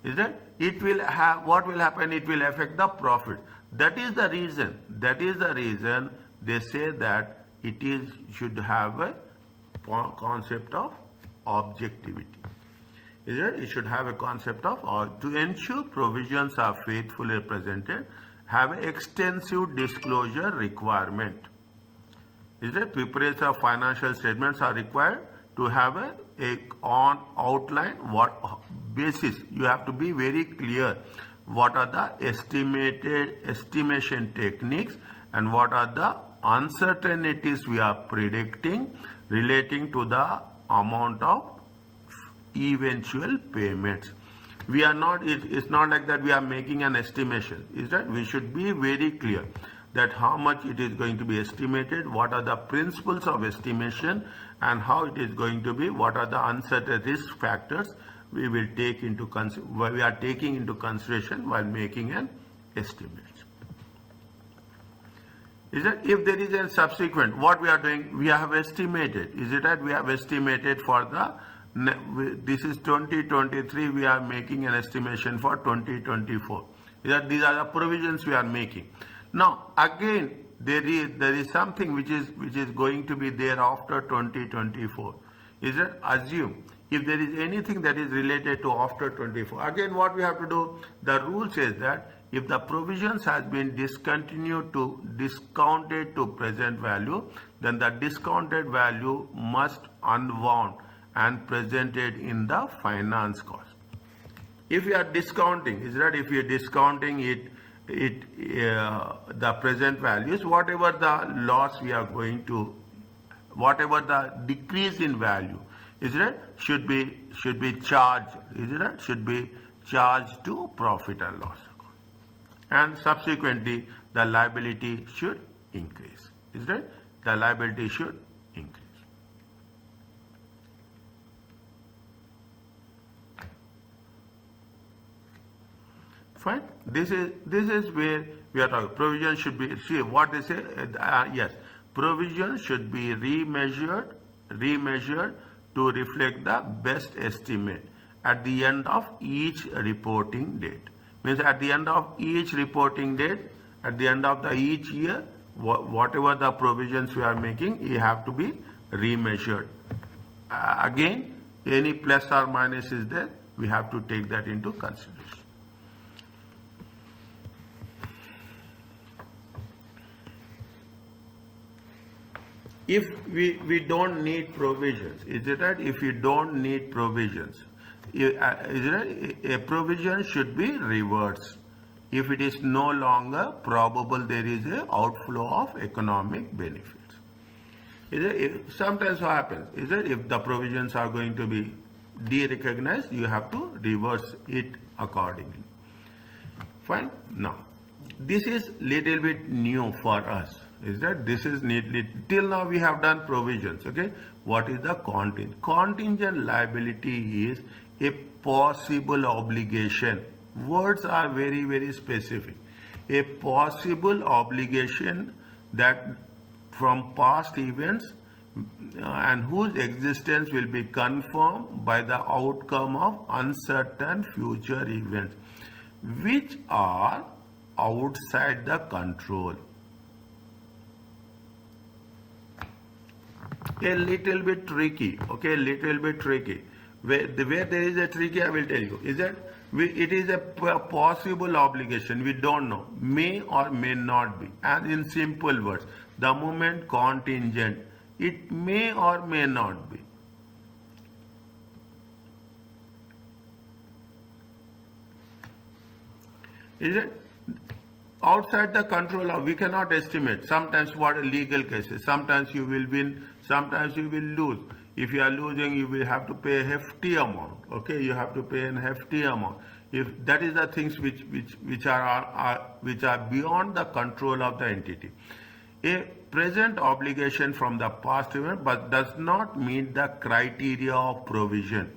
Is that? It will have, what will happen? It will affect the profit. That is the reason they say that it should have a concept of objectivity. Is it? It should have a concept of, or to ensure provisions are faithfully represented, have an extensive disclosure requirement. Is it? Preparation of financial statements are required to have on outline what basis. You have to be very clear what are the estimation techniques and what are the uncertainties we are predicting relating to the amount of eventual payments. We are not, it's not like that we are making an estimation. Is that we should be very clear that how much it is going to be estimated, what are the principles of estimation, and how it is going to be, what are the uncertain risk factors we will take into we are taking into consideration while making an estimate. Is that if there is a subsequent, what we are doing, we have estimated. Is it that we have estimated for the, this is 2023, we are making an estimation for 2024. Is that these are the provisions we are making. Now again, there is something which is going to be there after 2024. Is that assume if there is anything that is related to after 24. Again, what we have to do, the rule says that if the provisions has been discontinued to discounted to present value, then the discounted value must unwound and presented in the finance cost. If you are discounting, is that if you are discounting the present values, whatever the loss we are going to, whatever the decrease in value, is it should be charged, is it should be charged to profit and loss account, and subsequently the liability should increase. Is it? The liability should increase. Fine. This is where we are talking. Provision should be, see what they say. Yes, provision should be remeasured to reflect the best estimate at the end of each reporting date. Means at the end of each reporting date, at the end of each year, whatever the provisions we are making, you have to be remeasured. Again, any plus or minus is there, we have to take that into consideration. If we don't need provisions, is it right? If you don't need provisions, is it right? A provision should be reversed if it is no longer probable there is a outflow of economic benefits. Is it? Sometimes what happens is that if the provisions are going to be de-recognized, you have to reverse it accordingly. Fine. Now, this is little bit new for us. Is that this is neatly, till now we have done provisions. Okay, what is the contingent? Contingent liability is a possible obligation. Words are very, very specific. A possible obligation that from past events and whose existence will be confirmed by the outcome of uncertain future events which are outside the control. A little bit tricky, okay, little bit tricky. Where there is a tricky, I will tell you, is that it is a possible obligation, we don't know, may or may not be. And in simple words, the moment contingent, it may or may not be. Is it? Outside the control of, we cannot estimate. Sometimes what legal cases, sometimes you will win, sometimes you will lose. If you are losing, you will have to pay a hefty amount. Okay, you have to pay a hefty amount. If that is the things which are beyond the control of the entity. A present obligation from the past event but does not meet the criteria of provision.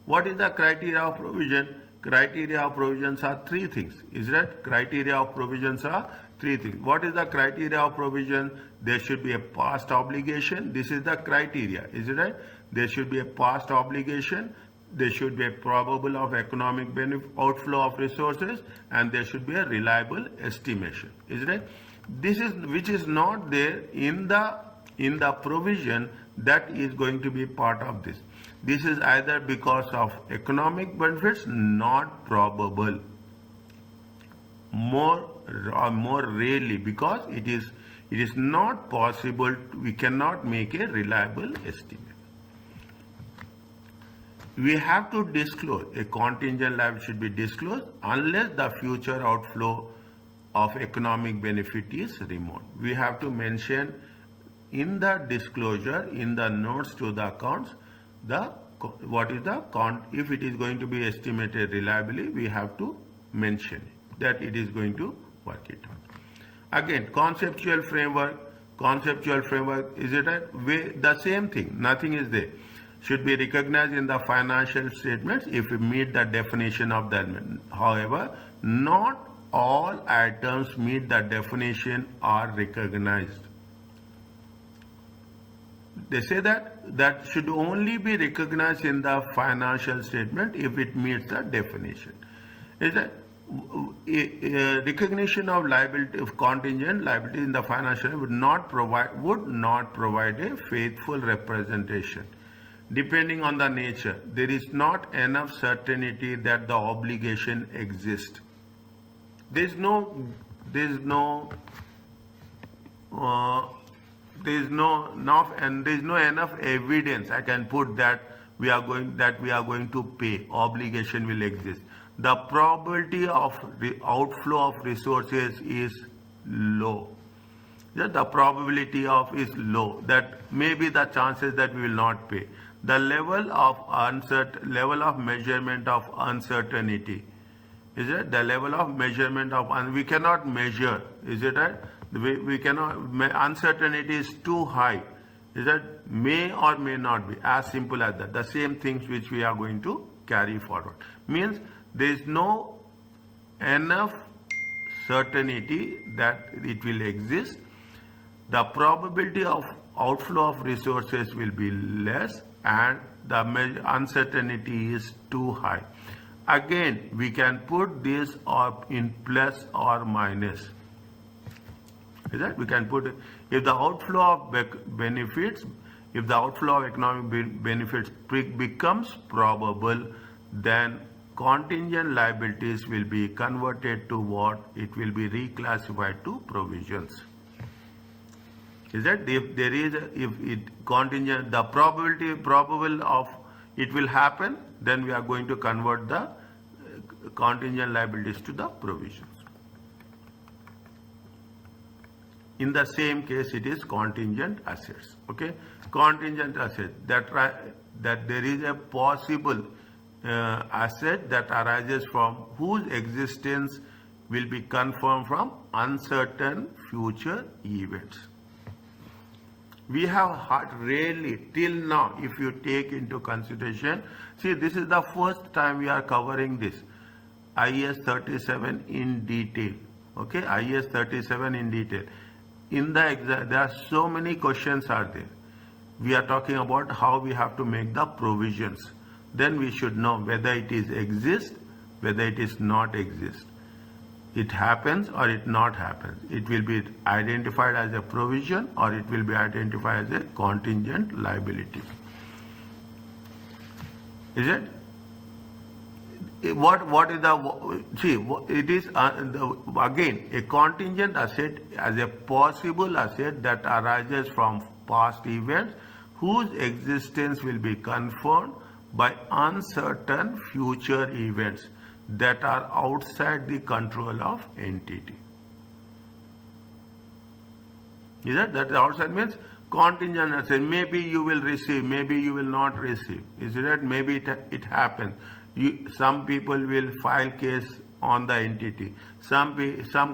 What is the criteria of provision? Criteria of provisions are three things. Is that criteria of provisions are three things? What is the criteria of provision? There should be a past obligation. This is the criteria. Is it right? There should be a past obligation. There should be a probable of economic benefit, outflow of resources, and there should be a reliable estimation. Is it right? This is which is not there in the provision that is going to be part of this. This is either because of economic benefits, not probable. More rarely, because it is not possible. We cannot make a reliable estimate. We have to disclose, a contingent liability should be disclosed unless the future outflow of economic benefit is removed. We have to mention in the disclosure, in the notes to the accounts, what is the if it is going to be estimated reliably, we have to mention it, that it is going to work it out. Again, conceptual framework, is it right? The same thing, nothing is there. Should be recognized in the financial statements if we meet the definition of the element. However, not all items meet the definition are recognized. They say that should only be recognized in the financial statement if it meets the definition. Is that recognition of liability, of contingent liability in the financial would not provide a faithful representation. Depending on the nature, there is not enough certainty that the obligation exists. There is no enough evidence I can put that we are going to pay, obligation will exist. The probability of outflow of resources is low. The probability of is low, that maybe the chances that we will not pay. The level of measurement of uncertainty, is it? The level of measurement of, we cannot measure, is it right? We cannot, uncertainty is too high. Is that may or may not be, as simple as that. The same things which we are going to carry forward. Means there is no enough certainty that it will exist. The probability of outflow of resources will be less and the uncertainty is too high. Again, we can put this in plus or minus. Is that? We can put, if the outflow of benefits, if the outflow of economic benefits becomes probable, then contingent liabilities will be converted to what? It will be reclassified to provisions. Is that if there is contingent, the probable of it will happen, then we are going to convert the contingent liabilities to the provisions. In the same case, it is contingent assets. Okay, contingent asset that there is a possible asset that arises from whose existence will be confirmed from uncertain future events. We have had rarely till now, if you take into consideration, see, this is the first time we are covering this IAS 37 in detail. Okay, IAS 37 in detail. in the exam, there are so many questions are there. We are talking about how we have to make the provisions. Then we should know whether it is exist, whether it is not exist. It happens or it not happens. It will be identified as a provision or it will be identified as a contingent liability. Is it? What is the, see, it is again a contingent asset as a possible asset that arises from past events whose existence will be confirmed by uncertain future events that are outside the control of entity. Is that outside means contingent asset? Maybe you will receive, maybe you will not receive. Is it? Maybe it happens. Some people will file case on the entity. Some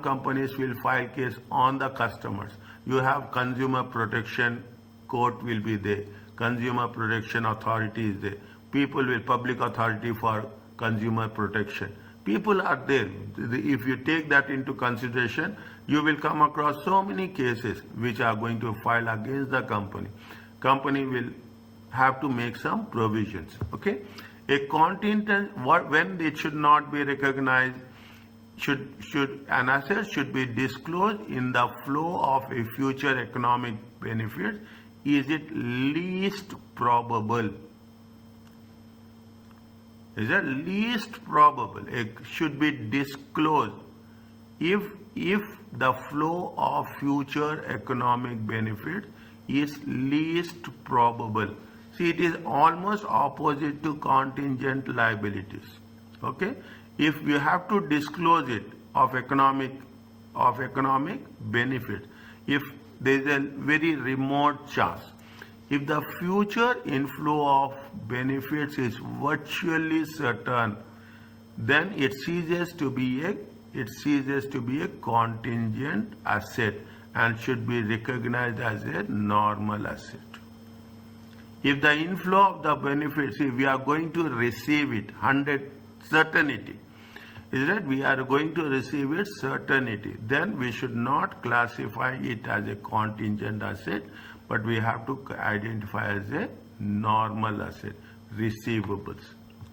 companies will file case on the customers. You have consumer protection court will be there. Consumer protection authority is there. People will public authority for consumer protection. People are there. If you take that into consideration, you will come across so many cases which are going to file against the company. Company will have to make some provisions. Okay. A contingent, when it should not be recognized, an asset should be disclosed in the flow of a future economic benefit. Is it least probable? Is it least probable? It should be disclosed if the flow of future economic benefit is least probable. See, it is almost opposite to contingent liabilities. Okay, if you have to disclose it of economic benefit, if there is a very remote chance, if the future inflow of benefits is virtually certain, then it ceases to be a contingent asset and should be recognized as a normal asset. If the inflow of the benefits, if we are going to receive it 100 certainty, is that we are going to receive it certainty, then we should not classify it as a contingent asset, but we have to identify as a normal asset, receivables.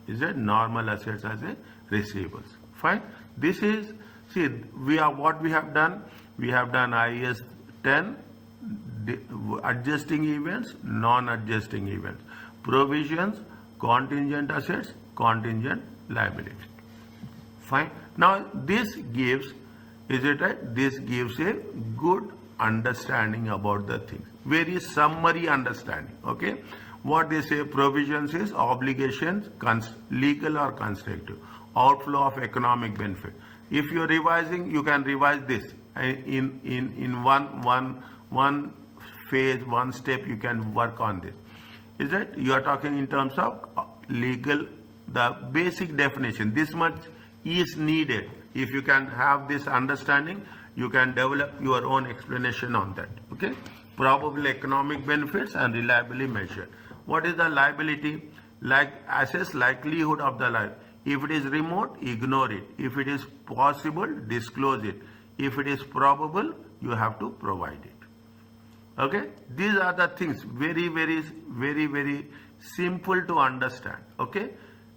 Is that normal assets as a receivables? Fine. This is, see, what we have done. We have done IAS 10. Adjusting events, non-adjusting events, provisions, contingent assets, contingent liability. Fine. Now this gives, is it right? This gives a good understanding about the things. Very summary understanding. Okay. What they say, provisions is obligations, legal or constructive, outflow of economic benefit. If you're revising, you can revise this in one phase, one step. You can work on this. Is that you are talking in terms of legal, the basic definition. This much is needed. If you can have this understanding, you can develop your own explanation on that. Okay. Probable economic benefits and reliably measured. What is the liability? Like assess likelihood of the life. If it is remote, ignore it. If it is possible, disclose it. If it is probable, you have to provide it. Okay, these are the things, very simple to understand. Okay,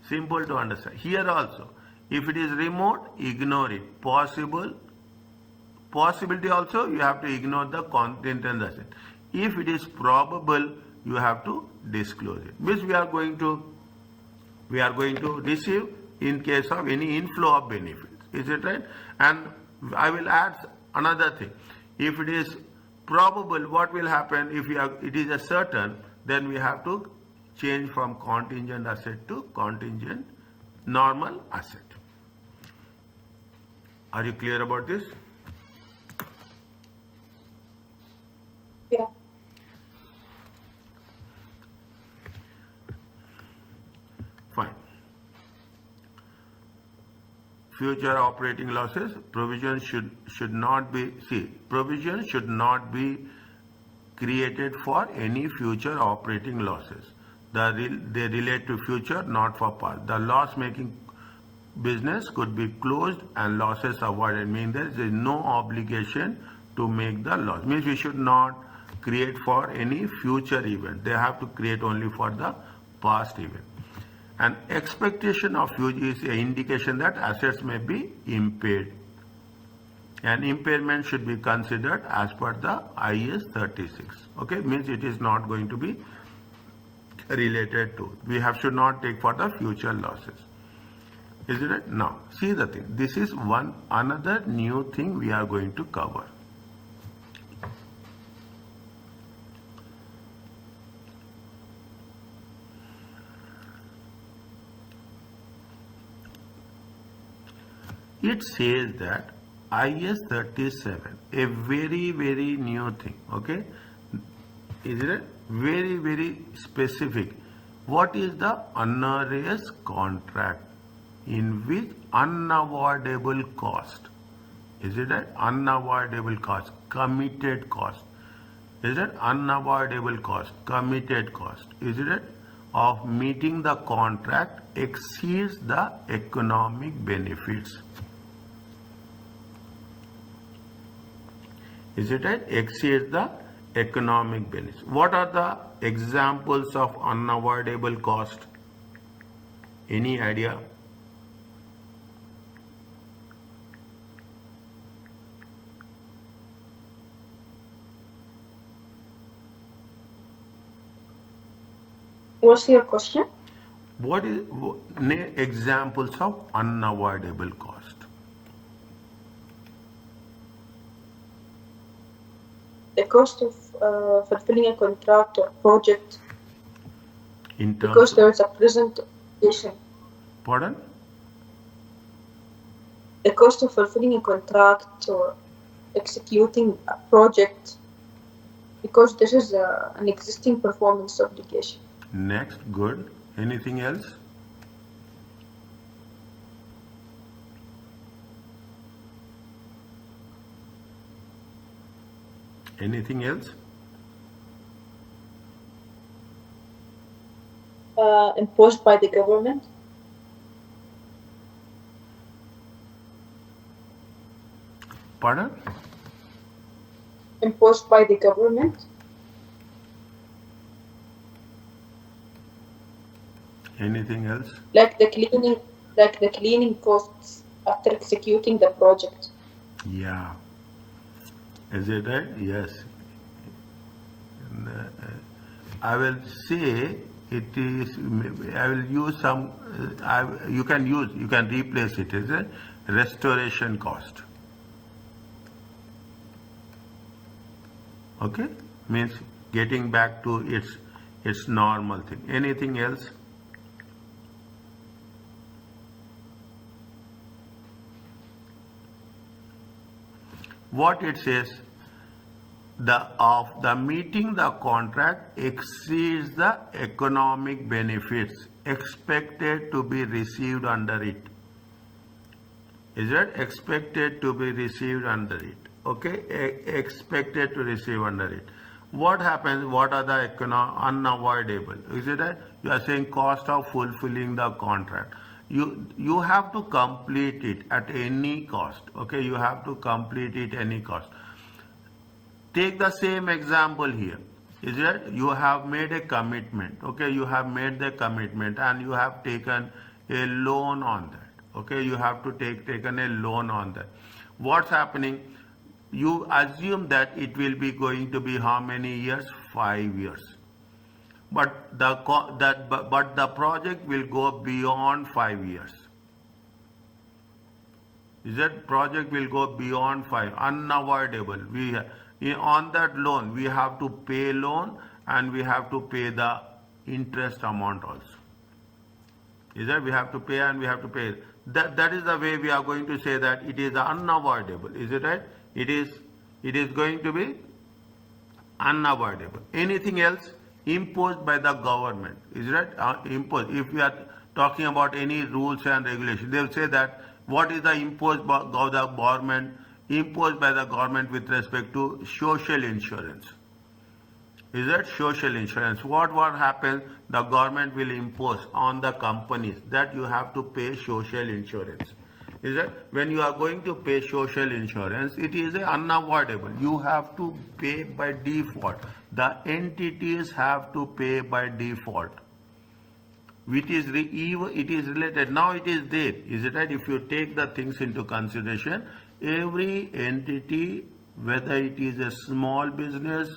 simple to understand. Here also, if it is remote, ignore it. Possibility also, you have to ignore the contingent asset. If it is probable, you have to disclose it. Which we are going to receive in case of any inflow of benefits. Is it right? And I will add another thing. If it is probable, what will happen? If it is a certain, then we have to change from contingent asset to contingent normal asset. Are you clear about this? Yeah. Fine. Future operating losses, provision should not be, provision should not be created for any future operating losses. They relate to future, not for past. The loss-making business could be closed and losses avoided, meaning there is no obligation to make the loss. Means we should not create for any future event. They have to create only for the past event. And expectation of future is an indication that assets may be impaired. And impairment should be considered as per the IAS 36. Okay, means it is not going to be related to. We should not take for the future losses. Is it right? Now, see the thing. This is another new thing we are going to cover. It says that IAS 37, a very, very new thing, okay? Is it very, very specific? What is the onerous contract in which unavoidable cost? Is it an unavoidable cost, committed cost? Is it unavoidable cost, committed cost? Is it of meeting the contract exceeds the economic benefits? Is it right? Exceeds the economic benefits. What are the examples of unavoidable cost? Any idea? What's your question? What is examples of unavoidable cost? The cost of fulfilling a contract or project In terms because of, there is a present obligation. pardon? The cost of fulfilling a contract or executing a project because this is an existing performance obligation. Next, good. Anything else? Anything else? Imposed by the government. Pardon? Imposed by the government. Anything else? Like the cleaning costs after executing the project. Yeah. Is it right? Yes. I will say it is. I will use some. You can replace it as a restoration cost. Okay, means getting back to its normal thing. Anything else? What it says, the meeting the contract exceeds the economic benefits expected to be received under it. Is it expected to be received under it? Okay, expected to receive under it. What happens? What are the unavoidable? Is it a, you are saying cost of fulfilling the contract? You have to complete it at any cost. Okay, you have to complete it any cost. Take the same example here. Is it you have made a commitment? Okay, you have made the commitment and you have taken a loan on that. Okay, you have to taken a loan on that. What's happening? You assume that it will be going to be how many years? 5 years. But the project will go beyond 5 years. Is that project will go beyond 5? Unavoidable. On that loan we have to pay loan and we have to pay the interest amount also. Is that we have to pay and we have to pay. That is the way we are going to say that it is unavoidable. Is it right? It is going to be unavoidable. Anything else? Imposed by the government. Is right? Imposed. If we are talking about any rules and regulations, they will say that what is the imposed by the government? Imposed by the government with respect to social insurance. Is that social insurance? What happens? The government will impose on the companies that you have to pay social insurance. is that when you are going to pay social insurance, it is unavoidable. You have to pay by default. The entities have to pay by default, which is it is related. Now it is there, is it right? If you take the things into consideration, every entity, whether it is a small business,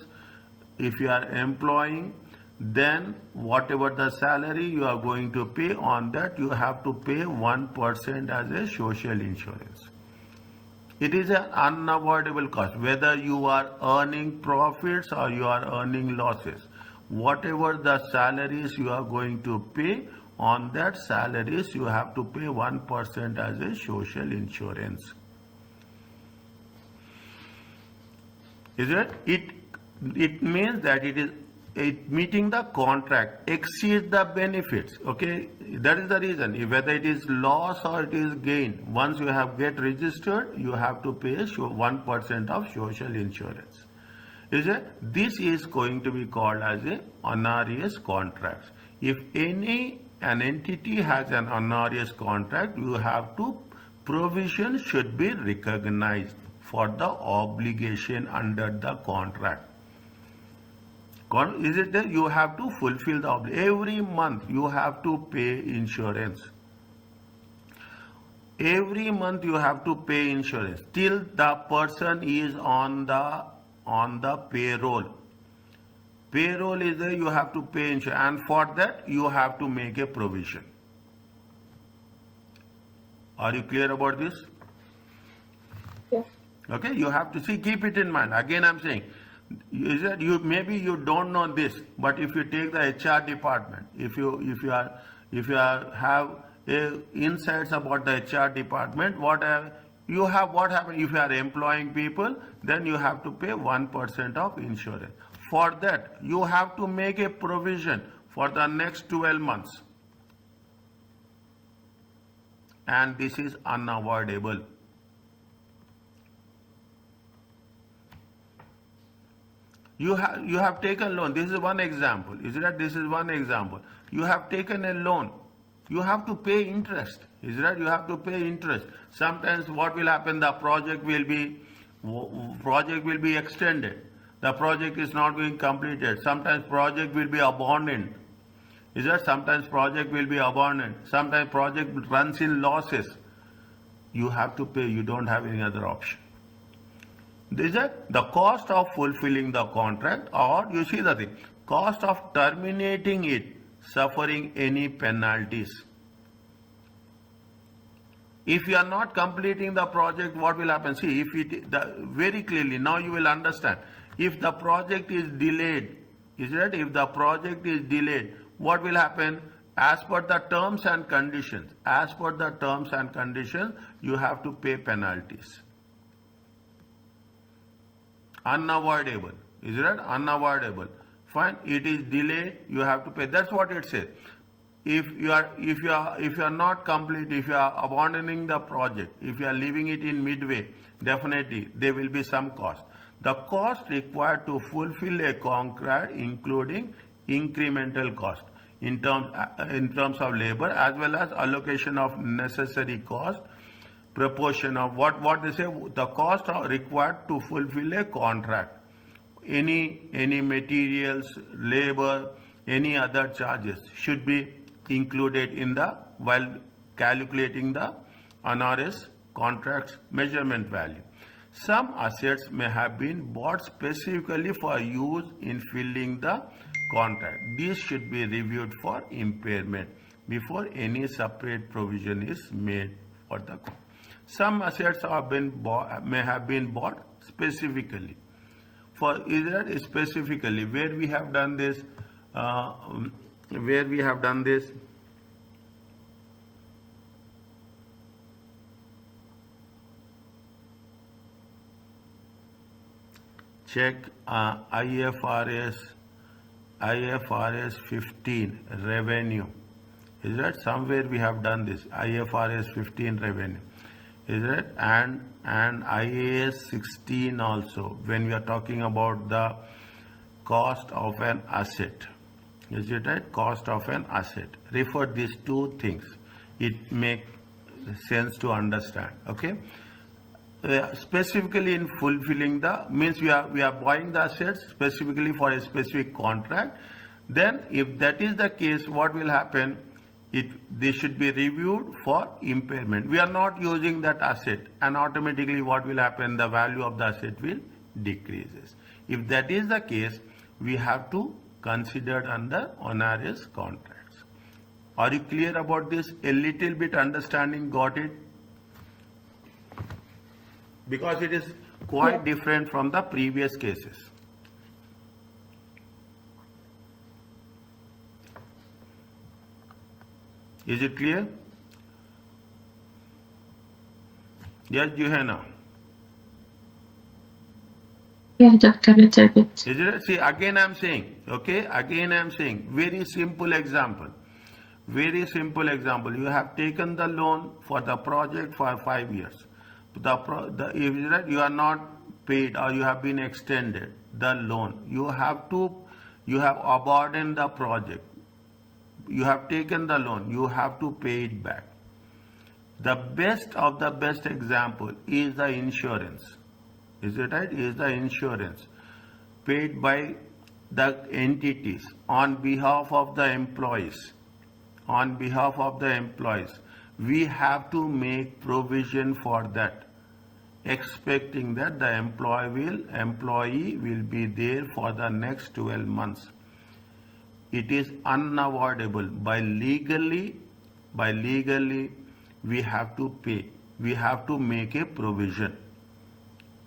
if you are employing, then whatever the salary you are going to pay, on that you have to pay 1% as a social insurance. It is an unavoidable cost, whether you are earning profits or you are earning losses. Whatever the salaries you are going to pay, on that salaries you have to pay 1% as a social insurance. Is it? It means that it meeting the contract exceeds the benefits. Okay, that is the reason. Whether it is loss or it is gain, once you have get registered, you have to pay 1% of social insurance. Is it? This is going to be called as a honorarious contract. If an entity has an honorarious contract, you have to provision should be recognized for the obligation under the contract. Is it that you have to fulfill the obligation? Every month you have to pay insurance. Every month you have to pay insurance till the person is on the payroll. Payroll is there, you have to pay insurance, and for that you have to make a provision. Are you clear about this? Yeah. Okay, you have to see, keep it in mind. Again, I'm saying, is that you maybe you don't know this, but if you take the HR department, if you have insights about the HR department, what happens if you are employing people, then you have to pay 1% of insurance. For that, you have to make a provision for the next 12 months, and this is unavoidable. You have taken loan. This is one example. Is that this is one example? You have taken a loan. You have to pay interest. Is that you have to pay interest? Sometimes what will happen? The project will be extended. The project is not being completed. Sometimes project will be abandoned. Is that sometimes project will be abandoned? Sometimes project runs in losses. You have to pay. You don't have any other option. These are the cost of fulfilling the contract, or you see the thing, cost of terminating it, suffering any penalties. If you are not completing the project, what will happen? See, very clearly, now you will understand. If the project is delayed, is it? If the project is delayed, what will happen? As per the terms and conditions, you have to pay penalties. Unavoidable. Is it? Unavoidable. Fine. It is delayed. You have to pay. That's what it says. If you are not complete, if you are abandoning the project, if you are leaving it in midway, definitely there will be some cost. The cost required to fulfill a contract, including incremental cost in terms of labor, as well as allocation of necessary cost, proportion of what they say, the cost required to fulfill a contract, any materials, labor, any other charges should be included in while calculating the honorarious contract's measurement value. Some assets may have been bought specifically for use in filling the contract. These should be reviewed for impairment before any separate provision is made for the contract. Some assets may have been bought specifically. For either specifically, where we have done this, check IFRS 15 revenue. Is that somewhere we have done this? IFRS 15 revenue. Is it? And IAS 16 also, when we are talking about the cost of an asset. Is it right? Cost of an asset. Refer these two things. It make sense to understand. Okay. Specifically in fulfilling the means we are buying the assets specifically for a specific contract. Then if that is the case, what will happen? They should be reviewed for impairment. We are not using that asset, and automatically what will happen? The value of the asset will decreases. If that is the case, we have to consider under onerous contracts. Are you clear about this? A little bit understanding, got it? Because it is quite different from the previous cases. Is it clear? Yes, Johanna. Yeah, Doctor, little bit. Is it? See, again I'm saying, okay, again I'm saying, very simple example. Very simple example. You have taken the loan for the project for 5 years. If you are not paid or you have been extended the loan, you have abandoned the project. You have taken the loan, you have to pay it back. The best of the best example is the insurance. Is it right? Is the insurance paid by the entities on behalf of the employees. On behalf of the employees, we have to make provision for that, expecting that the employee will be there for the next 12 months. It is unavoidable. By legally, we have to pay. We have to make a provision.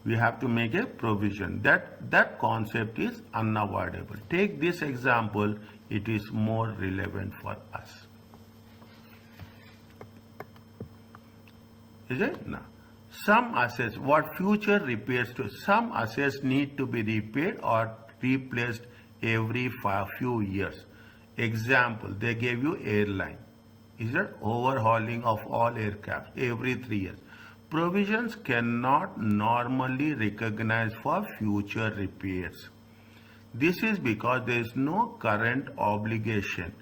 We have to make a provision. That concept is unavoidable. Take this example, it is more relevant for us. Is it? No. Some assets, what future repairs to, some assets need to be repaired or replaced every few years. Example, they gave you airline. Is it overhauling of all aircraft every 3 years? Provisions cannot normally recognize for future repairs. This is because there is no current obligation.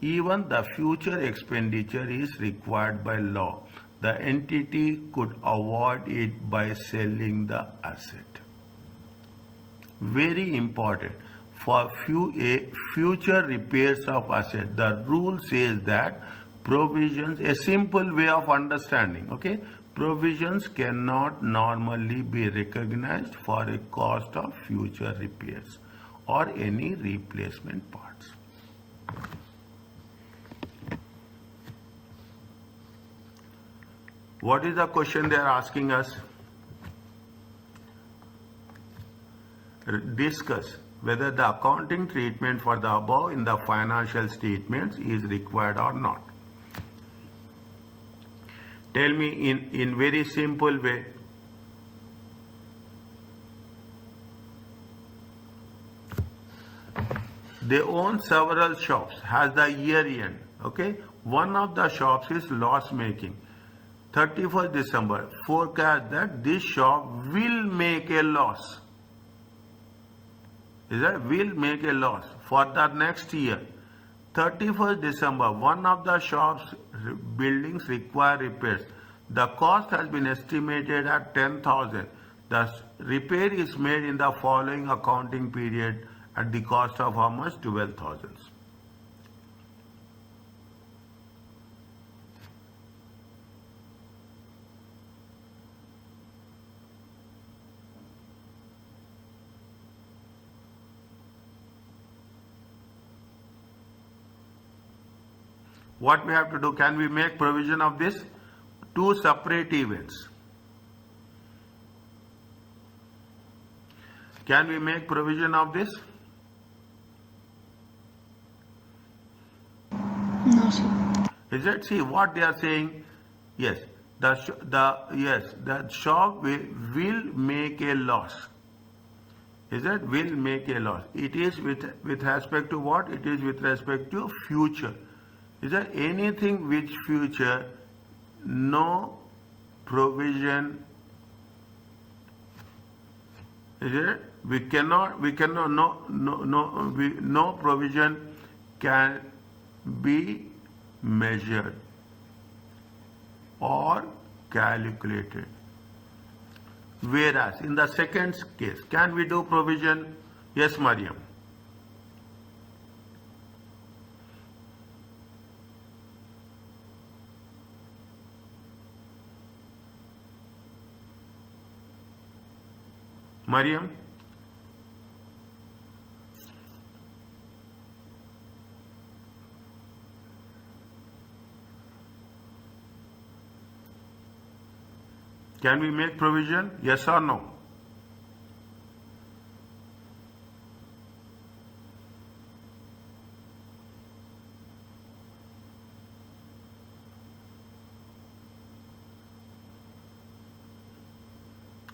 Even the future expenditure is required by law. The entity could avoid it by selling the asset. Very important. For future repairs of asset, the rule says that provisions, a simple way of understanding, okay? Provisions cannot normally be recognized for a cost of future repairs or any replacement parts. What is the question they are asking us? Discuss whether the accounting treatment for the above in the financial statements is required or not. Tell me in very simple way. They own several shops, has the year end, okay? One of the shops is loss making. 31st December, forecast that this shop will make a loss. Is that will make a loss for the next year. 31st December, one of the shop's buildings require repairs. The cost has been estimated at 10,000. The repair is made in the following accounting period at the cost of how much? 12,000. What we have to do? Can we make provision of this? Two separate events. Can we make provision of this? No, sir. Is it? See what they are saying? Yes, the shop will make a loss. Is it? Will make a loss. It is with respect to what? It is with respect to future. Is there anything which future no provision? Is it? No provision can be measured. or calculated. Whereas in the second case, can we do provision? Yes, Mariam. Mariam? Can we make provision? Yes or no?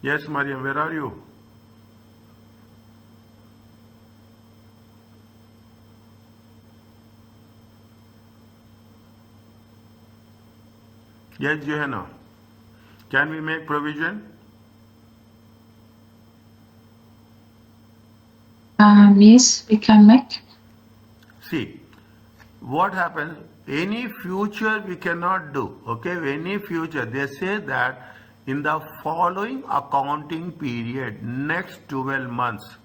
Yes, Mariam, where are you? Yes, Johanna. Can we make provision? Yes, we can make. See, what happens? Any future we cannot do. Okay, any future. They say that in the following accounting period, next 12 months.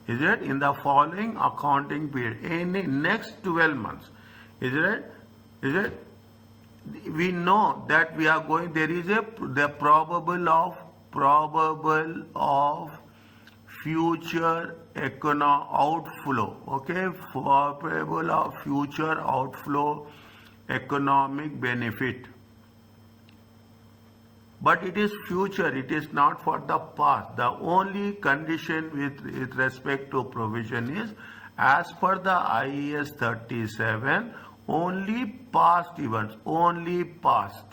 Is it? In the following accounting period, any next 12 months. Is it? Is it? We know that we are going, there is the probable of future outflow, okay, probable of future outflow economic benefit, but it is future, it is not for the past. The only condition with respect to provision is, as per the IAS 37, only past events, only past.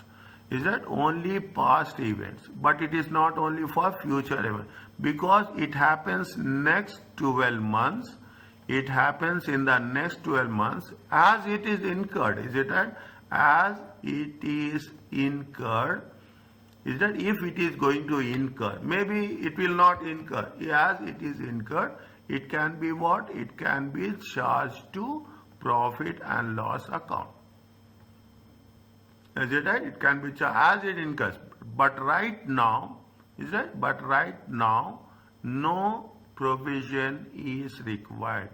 Is that only past events? But it is not only for future events, because it happens next 12 months. It happens in the next 12 months as it is incurred. Is it right? As it is incurred. Is that if it is going to incur? Maybe it will not incur. As it is incurred, it can be what? It can be charged to profit and loss account. Is it right? It can be charged as it incurs. But right now, is it? But right now, no provision is required.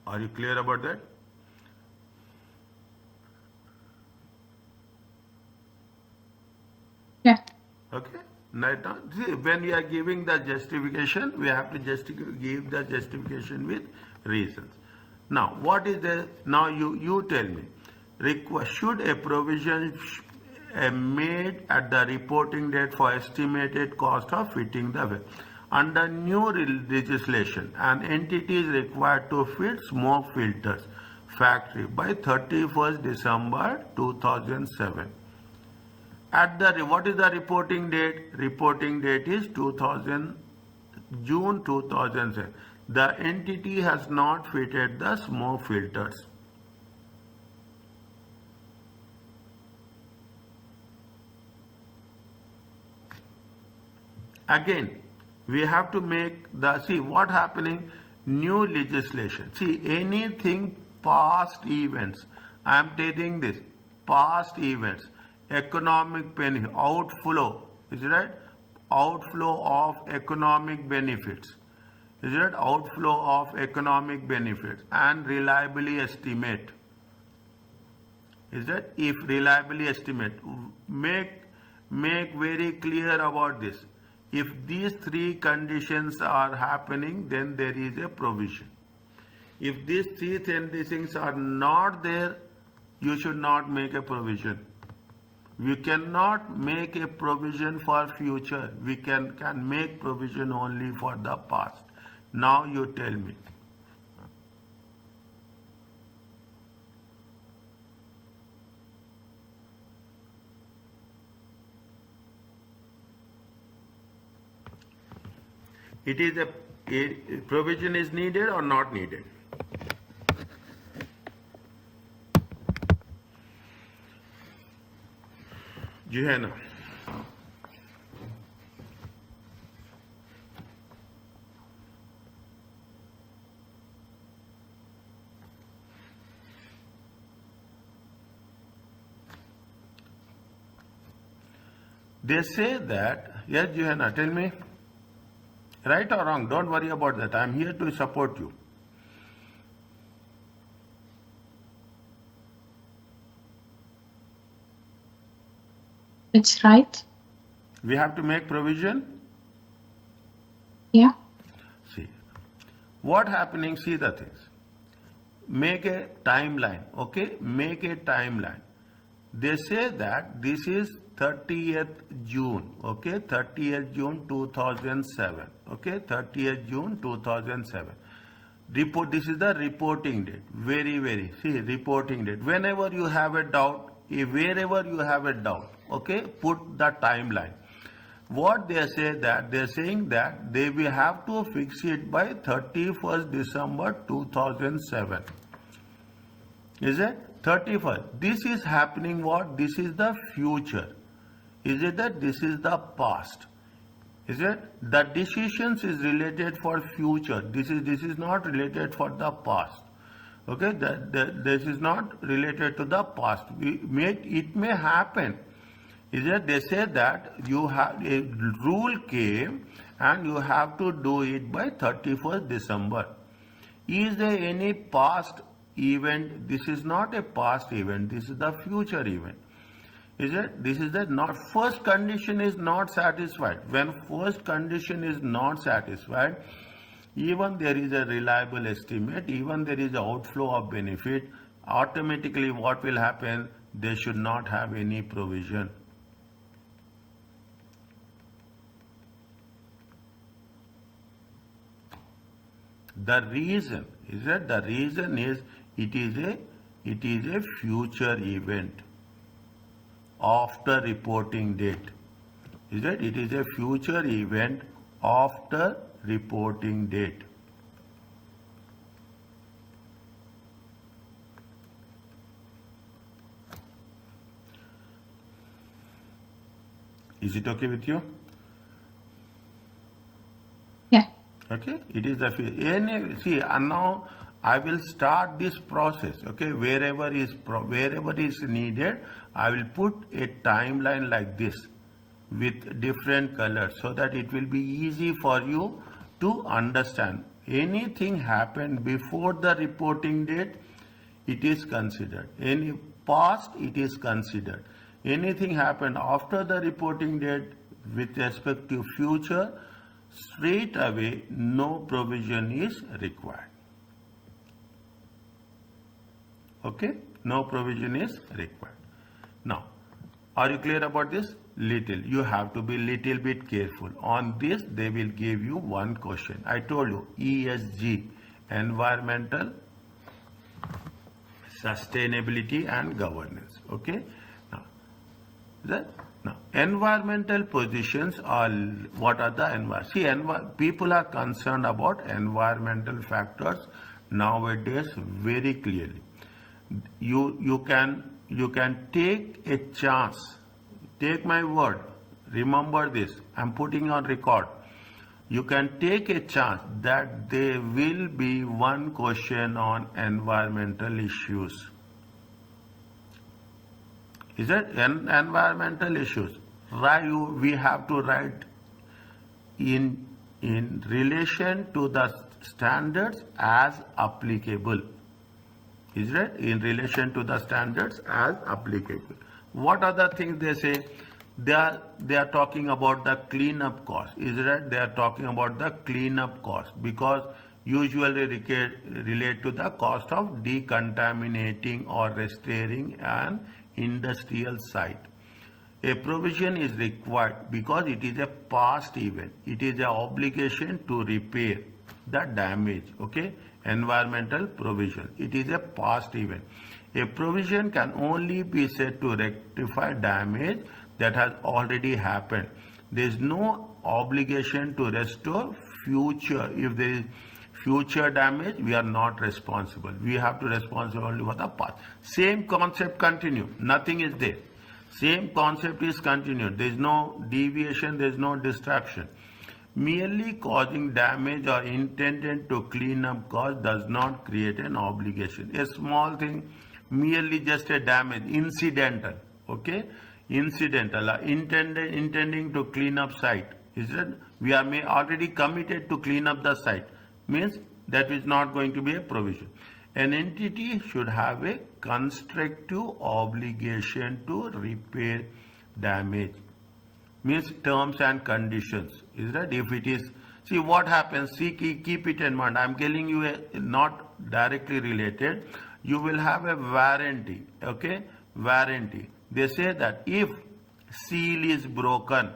Are you clear about that? Yeah. Okay. Now, see, when we are giving the justification, we have to give the justification with reasons. Now, what is the, now you tell me, should a provision made at the reporting date for estimated cost of fitting the well? Under new legislation, an entity is required to fit smoke filters factory by 31st December 2007. At the, what is the reporting date? Reporting date is June 2007. The entity has not fitted the smoke filters. Again, we have to make the, see what happening, new legislation. See, anything past events, I am taking this, past events, economic benefit, outflow, is it right? Outflow of economic benefits. Is it outflow of economic benefits and reliably estimate? Is that if reliably estimate, make very clear about this. If these three conditions are happening, then there is a provision. If these three things are not there, you should not make a provision. We cannot make a provision for future. We can make provision only for the past. Now you tell me. It is a provision is needed or not needed? Johanna. They say that, yes, Johanna, tell me, right or wrong, don't worry about that. I'm here to support you. It's right. We have to make provision. Yeah. See, what happening, see the things. Make a timeline, okay? Make a timeline. They say that this is 30th June, okay? 30th June 2007, okay? 30th June 2007. Report, this is the reporting date. Very, see, reporting date. Whenever you have a doubt, wherever you have a doubt, okay, put the timeline. What they say that, they're saying that they will have to fix it by 31st December 2007. Is it? 31st. This is happening what? This is the future. Is it that this is the past? Is it? The decisions is related for future. This is not related for the past. Okay, this is not related to the past. It may happen. Is it? They say that you have a rule came and you have to do it by 31st December. Is there any past event? This is not a past event. This is the future event. Is it? This is the not first condition is not satisfied. When first condition is not satisfied, even there is a reliable estimate, even there is an outflow of benefit, automatically what will happen? They should not have any provision. The reason is that the reason is it is a future event after reporting date. Is it? It is a future event after reporting date. Is it okay with you? Yeah. Okay, it is the see, and now I will start this process. Okay, wherever is needed, I will put a timeline like this with different colors so that it will be easy for you to understand. Anything happened before the reporting date, it is considered. Any past, it is considered. Anything happened after the reporting date with respect to future, straight away no provision is required. Okay, no provision is required. Now, are you clear about this? Little, you have to be little bit careful. On this, they will give you one question. I told you, ESG, environmental, sustainability and governance. Okay, now environmental positions are, what are the environment? See, people are concerned about environmental factors nowadays very clearly. You can take a chance. Take my word. Remember this. I'm putting on record. You can take a chance that there will be one question on environmental issues. Is it environmental issues? We have to write in relation to the standards as applicable. Is it? In relation to the standards as applicable. What are the things they say? They are talking about the cleanup cost. Is it right? They are talking about the cleanup cost because usually relate to the cost of decontaminating or restoring an industrial site. A provision is required because it is a past event. It is an obligation to repair the damage. Okay, environmental provision. It is a past event. A provision can only be said to rectify damage that has already happened. There is no obligation to restore future. If there is future damage, we are not responsible. We have to responsible only for the past. Same concept continue. Nothing is there. Same concept is continued. There is no deviation. There is no distraction. Merely causing damage or intended to clean up cause does not create an obligation. A small thing, merely just a damage, incidental. Okay, incidental, intending to clean up site. Is it? We are already committed to clean up the site. Means that is not going to be a provision. An entity should have a constructive obligation to repair damage. Means terms and conditions. Is that? If it is, see what happens, see, keep it in mind. I'm telling you not directly related. You will have a warranty, okay? Warranty. They say that if seal is broken,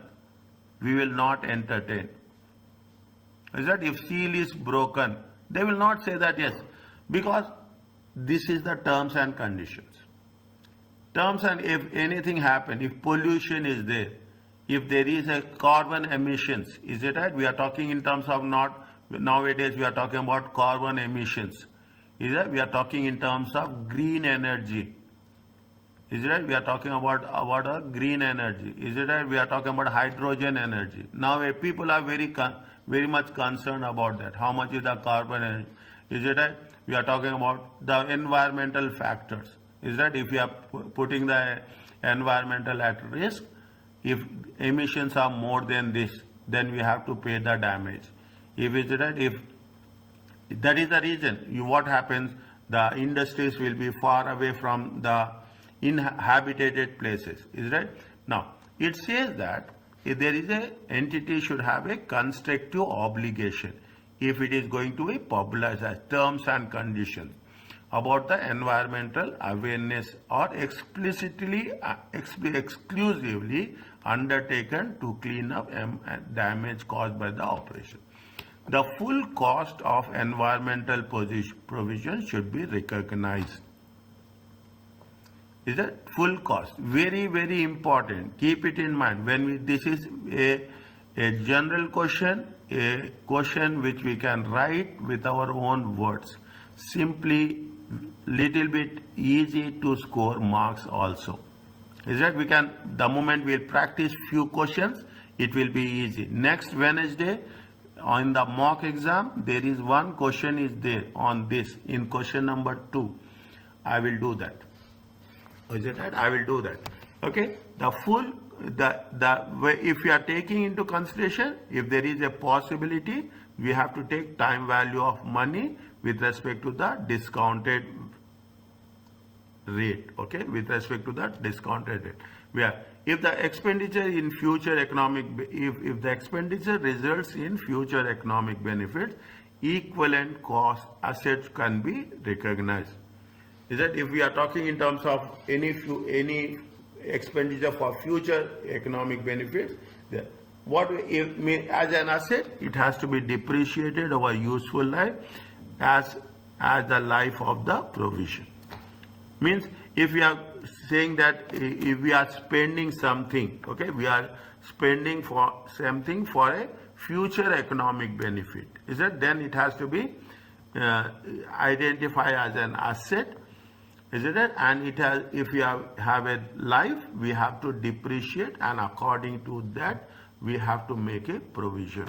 we will not entertain. Is that? If seal is broken, they will not say that yes, because this is the terms and conditions. Terms, and if anything happen, if pollution is there, if there is a carbon emissions, is it right? We are talking in terms of not, nowadays we are talking about carbon emissions. Is it? We are talking in terms of green energy. Is it right? We are talking about a green energy. Is it right? We are talking about hydrogen energy. Now people are very much concerned about that. How much is the carbon energy? Is it right? We are talking about the environmental factors. Is that if we are putting the environmental at risk, if emissions are more than this, then we have to pay the damage. If is right, if that is the reason, what happens, the industries will be far away from the inhabited places. Is right? Now it says that if there is a entity should have a constructive obligation if it is going to be published as terms and conditions about the environmental awareness or exclusively undertaken to clean up damage caused by the operation. The full cost of environmental provision should be recognized. Is that full cost? Very, very important. Keep it in mind. When this is a general question, a question which we can write with our own words. Simply little bit easy to score marks also. Is that we can, the moment we'll practice few questions, it will be easy. Next Wednesday, on the mock exam, there is one question is there on this, in question number 2. I will do that. Is it right? I will do that. Okay. The full, if you are taking into consideration, if there is a possibility, we have to take time value of money with respect to the discounted rate. Okay. With respect to that discounted rate. Where if the expenditure in future economic, if the expenditure results in future economic benefits, equivalent cost assets can be recognized. Is that if we are talking in terms of any expenditure for future economic benefits, what if as an asset, it has to be depreciated over useful life as the life of the provision. Means if we are saying that if we are spending something, okay, we are spending for something for a future economic benefit, is that then it has to be identified as an asset. Is it? And it has, if we have a life, we have to depreciate, and according to that, we have to make a provision.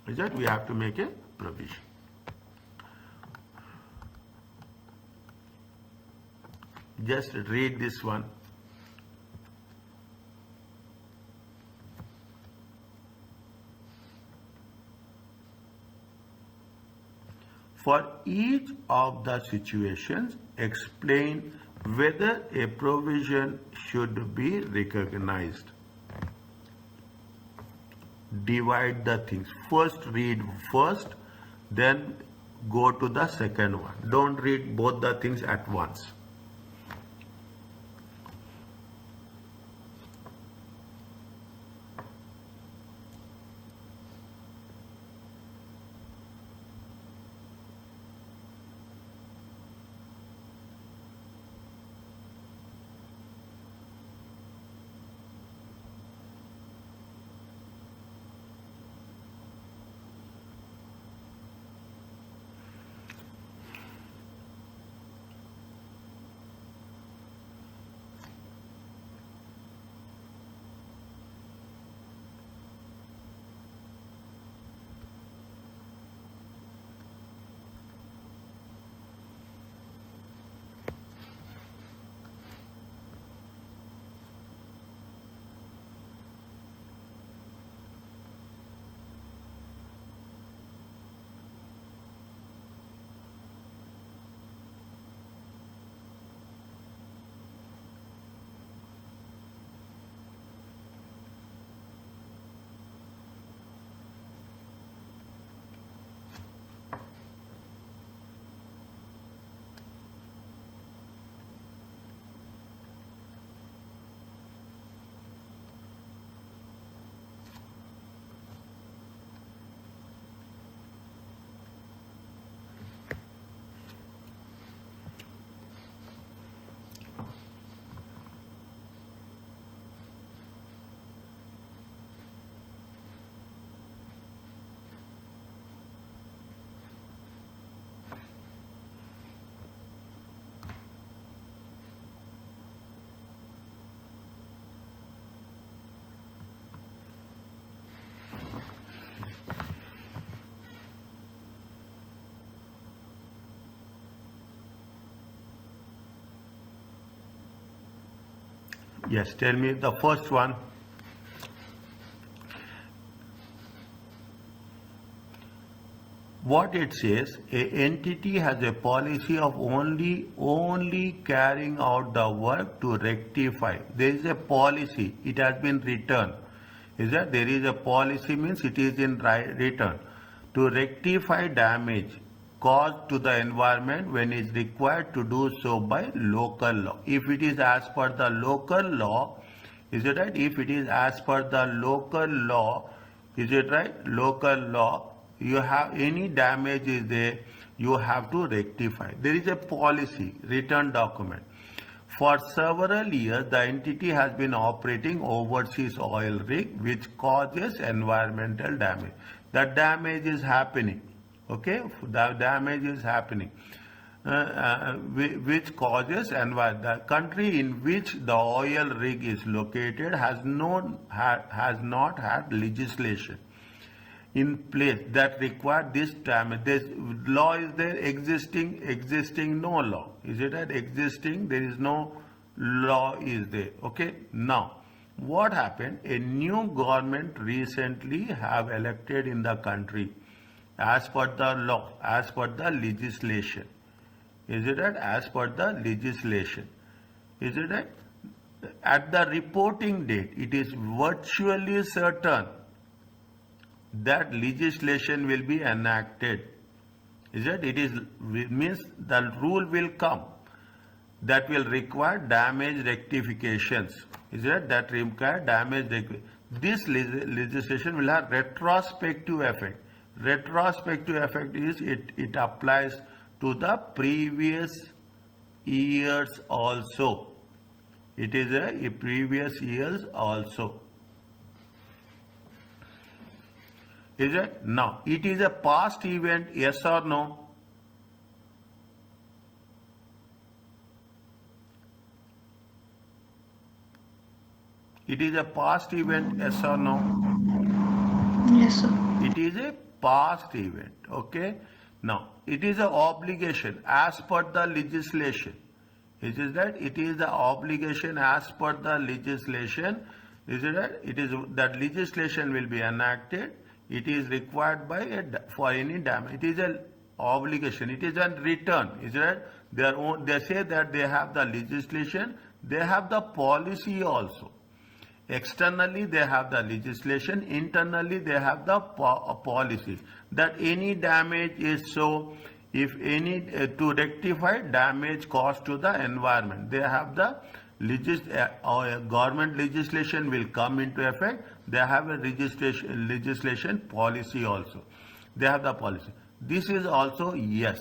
Is that? We have to make a provision. Just read this one. For each of the situations, explain whether a provision should be recognized. Divide the things. First read first, then go to the second one. Don't read both the things at once. Yes, tell me the first one. What it says, a entity has a policy of only carrying out the work to rectify. There is a policy, it has been written. Is that there is a policy means it is in written to rectify damage caused to the environment when it is required to do so by local law. If it is as per the local law, is it right? If it is as per the local law, is it right? Local law, you have any damage is there, you have to rectify. There is a policy, written document. For several years, the entity has been operating overseas oil rig, which causes environmental damage. The damage is happening. Okay, the damage is happening. Which causes the country in which the oil rig is located has not had legislation in place that require this damage. This law is there, existing no law. Is it that existing? There is no law is there. Okay. Now, what happened? A new government recently have elected in the country as per the law, as per the legislation. Is it that? As per the legislation. Is it that? At the reporting date, it is virtually certain that legislation will be enacted. Is it? It means the rule will come that will require damage rectifications. Is it? That require damage rectifications. This legislation will have retrospective effect. Retrospective effect is it applies to the previous years also. It is a previous years also. Is it? Now, it is a past event, yes or no? It is a past event, yes or no? Yes, sir. It is a past event, okay? Now, it is an obligation as per the legislation. It is that it is the obligation as per the legislation. Is it that it is that legislation will be enacted? It is required by for any damage. It is an obligation. It is a return. Is that they say that they have the legislation. They have the policy also. Externally, they have the legislation. Internally, they have the policies. That any damage is so, if any to rectify damage caused to the environment, they have the government legislation will come into effect. They have a legislation policy also. They have the policy. This is also yes.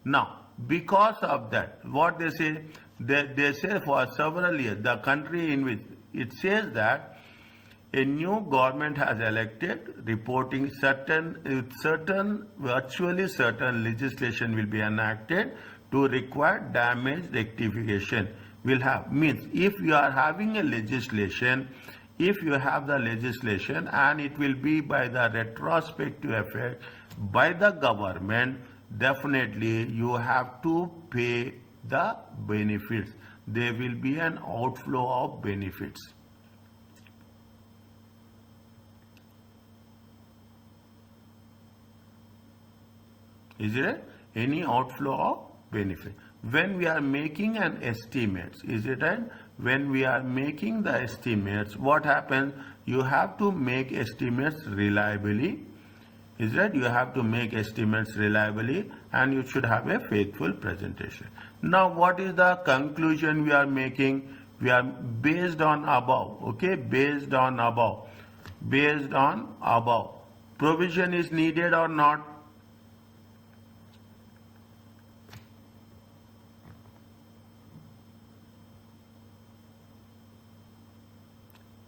Now, because of that, what they say, they say for several years, the country in which it says that a new government has elected, reporting virtually certain legislation will be enacted to require damage rectification. Will have means if you are having a legislation, if you have the legislation and it will be by the retrospective effect by the government, definitely you have to pay the benefits. There will be an outflow of benefits. Is it any outflow of benefit? When we are making an estimates, is it right? When we are making the estimates, what happens? You have to make estimates reliably. Is that you have to make estimates reliably and you should have a faithful presentation. Now, what is the conclusion we are making? We are based on above. Okay, based on above. Based on above. Provision is needed or not?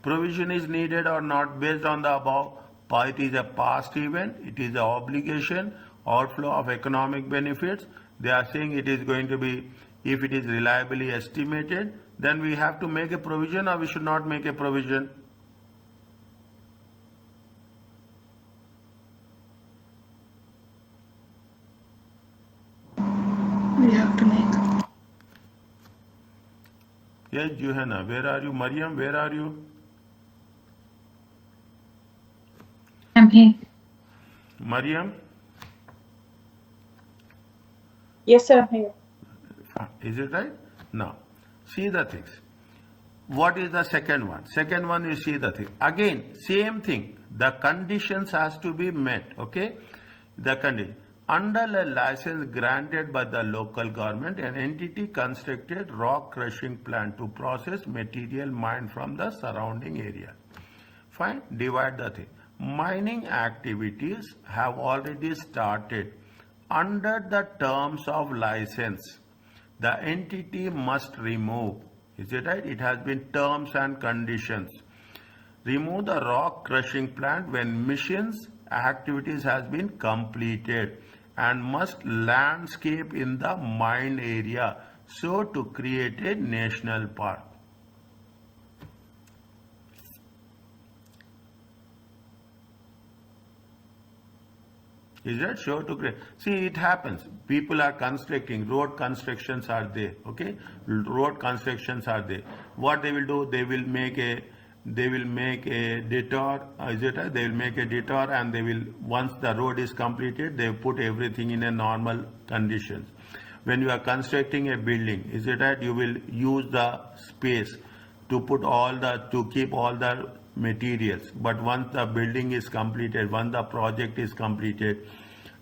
Provision is needed or not based on the above. It is a past event. It is an obligation, outflow of economic benefits. They are saying it is going to be, if it is reliably estimated, then we have to make a provision or we should not make a provision. We have to make. Yes, Johanna, where are you? Mariam, where are you? I'm here. Mariam, Yes, sir, I'm here. is it right? Now, see the things. What is the second one? Second one, you see the thing. Again, same thing. The conditions has to be met, okay? The condition. Under a license granted by the local government, an entity constructed rock crushing plant to process material mined from the surrounding area. Fine, divide the thing. Mining activities have already started. Under the terms of license, the entity must remove. Is it right? It has been terms and conditions. Remove the rock crushing plant when missions activities has been completed and must landscape in the mine area so to create a national park. Is that sure to create? See, it happens. People are constructing, road constructions are there, okay? Road constructions are there. What they will do, they will make a detour, is it right? They will make a detour and they will, once the road is completed, they put everything in a normal conditions. When you are constructing a building, is it right? You will use the space to put to keep all the materials. But once the building is completed, once the project is completed,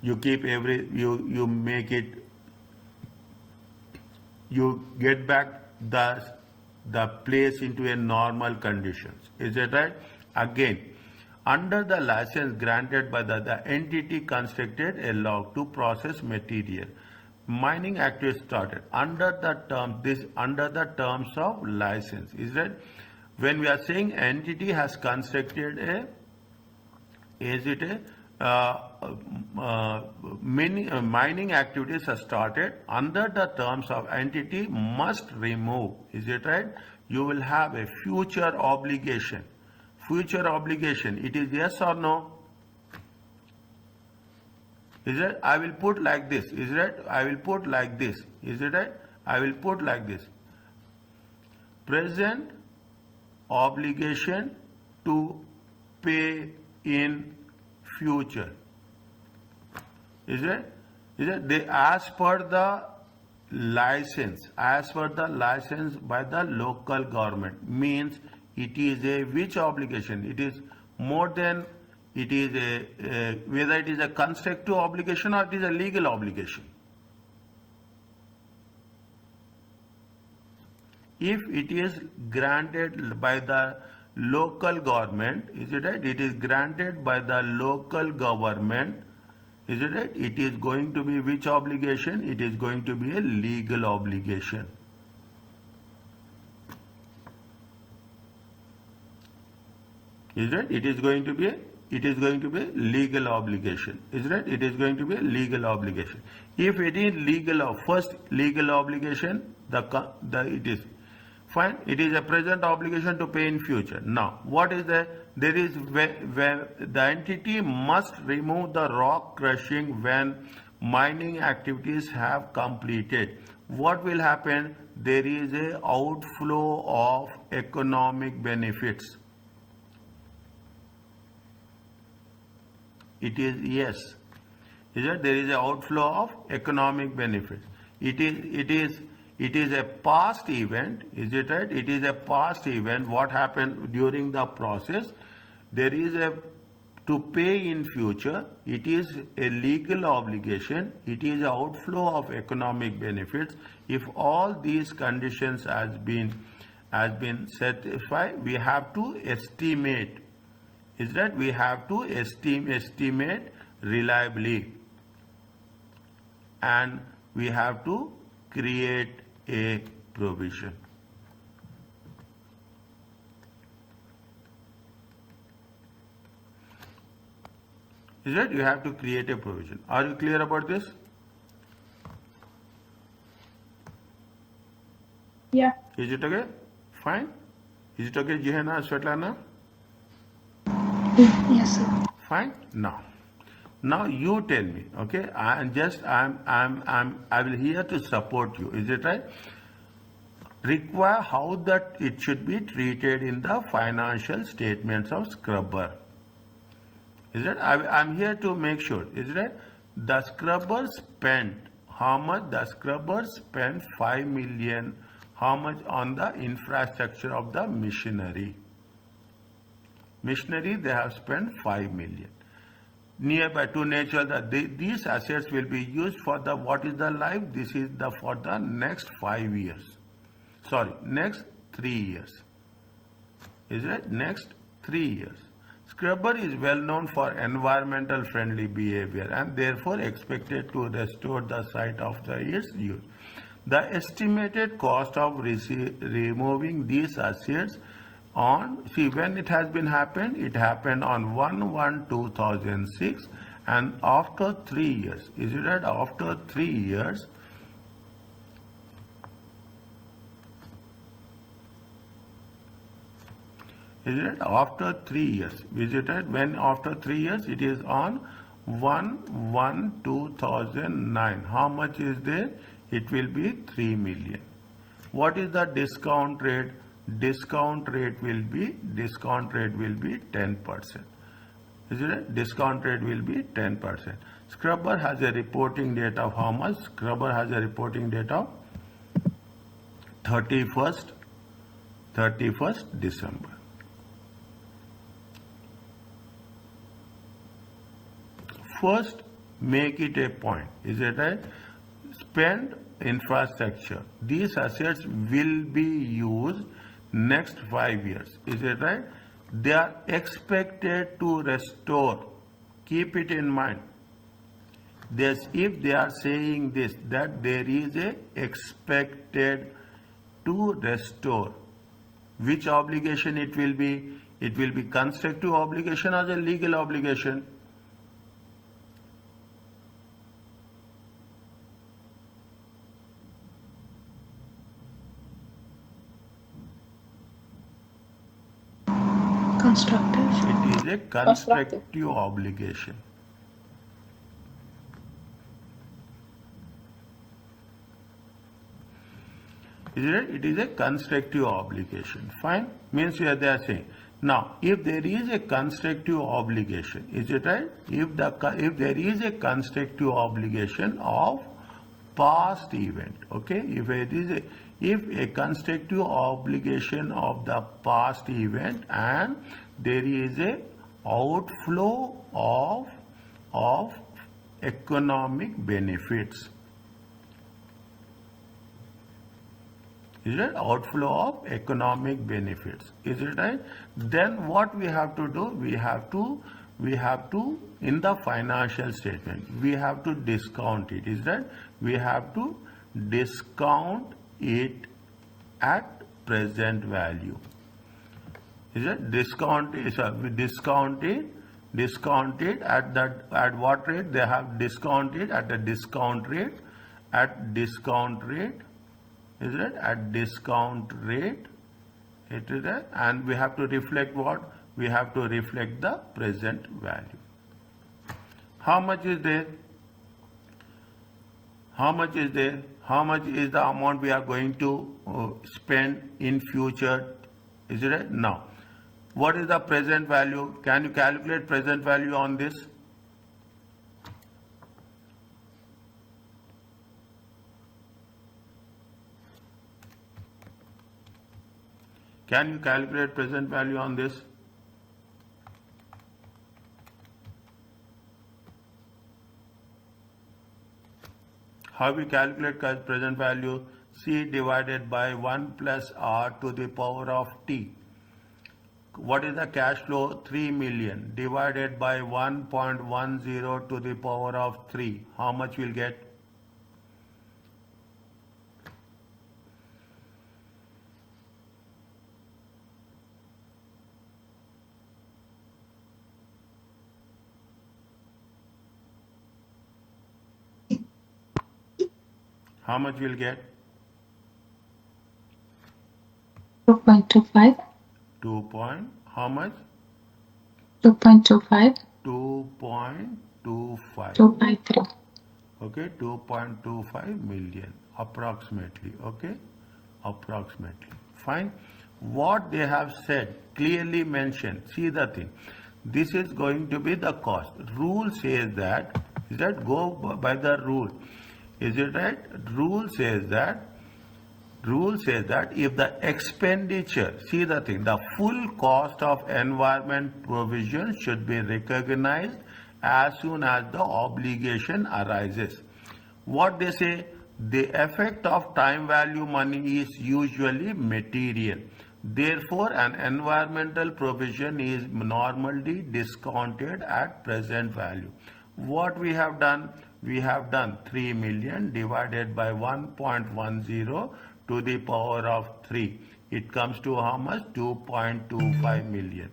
you keep you make it, you get back the place into a normal conditions. Is that right? Again, under the license granted by the entity constructed a log to process material. Mining activity started under the terms of license. Is that when we are saying entity has constructed mining activities are started under the terms of entity must remove. Is it right? You will have a future obligation. Future obligation. It is yes or no? Is it? I will put like this. Is it? I will put like this. Is it right? I will put like this. Present obligation to pay in future. Is it? Is it? They as per the license, by the local government, means it is a which obligation? It is more than, it is a whether it is a constructive obligation or it is a legal obligation. If it is granted by the local government, is it right? It is granted by the local government, is it right? It is going to be which obligation? It is going to be a legal obligation. Is right? It is going to be a legal obligation. Is right? It is going to be a legal obligation. If it is first legal obligation, it is fine. It is a present obligation to pay in future. Now, what is there is where the entity must remove the rock crushing when mining activities have completed. What will happen? There is a outflow of economic benefits. It is yes. Is that there is an outflow of economic benefits. It is a past event. Is it right? It is a past event. What happened during the process? There is to pay in future. It is a legal obligation. It is an outflow of economic benefits. If all these conditions has been satisfied, we have to estimate. Is that we have to estimate reliably, and we have to create a provision. Is that you have to create a provision. Are you clear about this? Yeah. Is it okay? Fine. Is it okay, Johanna, Svetlana? Yes, sir. Fine. Now you tell me, okay? I will here to support you. Is it right? require how that it should be treated in the financial statements of scrubber. Is it? I'm here to make sure. Is it? The scrubber spent how much? The scrubber spent 5 million. How much on the infrastructure of the machinery? Machinery they have spent 5 million. Nearby to nature that these assets will be used for the what is the life? This is the for the next 5 years. Sorry, next 3 years. Is it? Next 3 years. Scrubber is well known for environmental friendly behavior and therefore expected to restore the site after its use. The estimated cost of removing these assets on, see when it has been happened, it happened on 1/1/2006 and after 3 years, is it right? After 3 years, is it after 3 years? Is it right? When after 3 years, it is on 1/1/2009. How much is there? It will be 3 million. What is the discount rate? Discount rate will be 10%. Is it right? Discount rate will be 10%. Scrubber has a reporting date of how much? Scrubber has a reporting date of 31st December. First, make it a point. Is it right? Spend infrastructure. These assets will be used next 5 years. Is it right? They are expected to restore. Keep it in mind. This, if they are saying this, that there is a expected to restore. Which obligation it will be? It will be constructive obligation or a legal obligation? Constructive. It is a constructive obligation. Is it? It is a constructive obligation. Fine. Means here they are saying. Now, if there is a constructive obligation, is it right? If there is a constructive obligation of past event, okay? If a constructive obligation of the past event and there is a outflow of economic benefits. Is it? Outflow of economic benefits. Is it right? Then what we have to do? We have to in the financial statement, we have to discount it. Is that? We have to discount it at present value. Is it? Discount it at what rate? They have discounted at the discount rate. Is it? At discount rate. It is that, and we have to reflect what? We have to reflect the present value. How much is there? How much is there? How much is the amount we are going to spend in future? Is it right? Now, what is the present value? Can you calculate present value on this? Can you calculate present value on this? How we calculate present value? C divided by 1 plus R to the power of T. What is the cash flow? 3 million divided by 1.10 to the power of 3. How much we'll get? How much we'll get? 2.25. 2 point, how much? 2.25. 2.25. 2.3. Okay, 2.25 million approximately. Okay, approximately. Fine. What they have said, clearly mentioned, see the thing. This is going to be the cost. Rule says that, is that go by the rule. Is it right? Rule says that if the expenditure, see the thing, the full cost of environment provision should be recognized as soon as the obligation arises. What they say, the effect of time value money is usually material. Therefore, an environmental provision is normally discounted at present value. What we have done? We have done 3 million divided by 1.10 to the power of 3. It comes to how much? 2.25 million.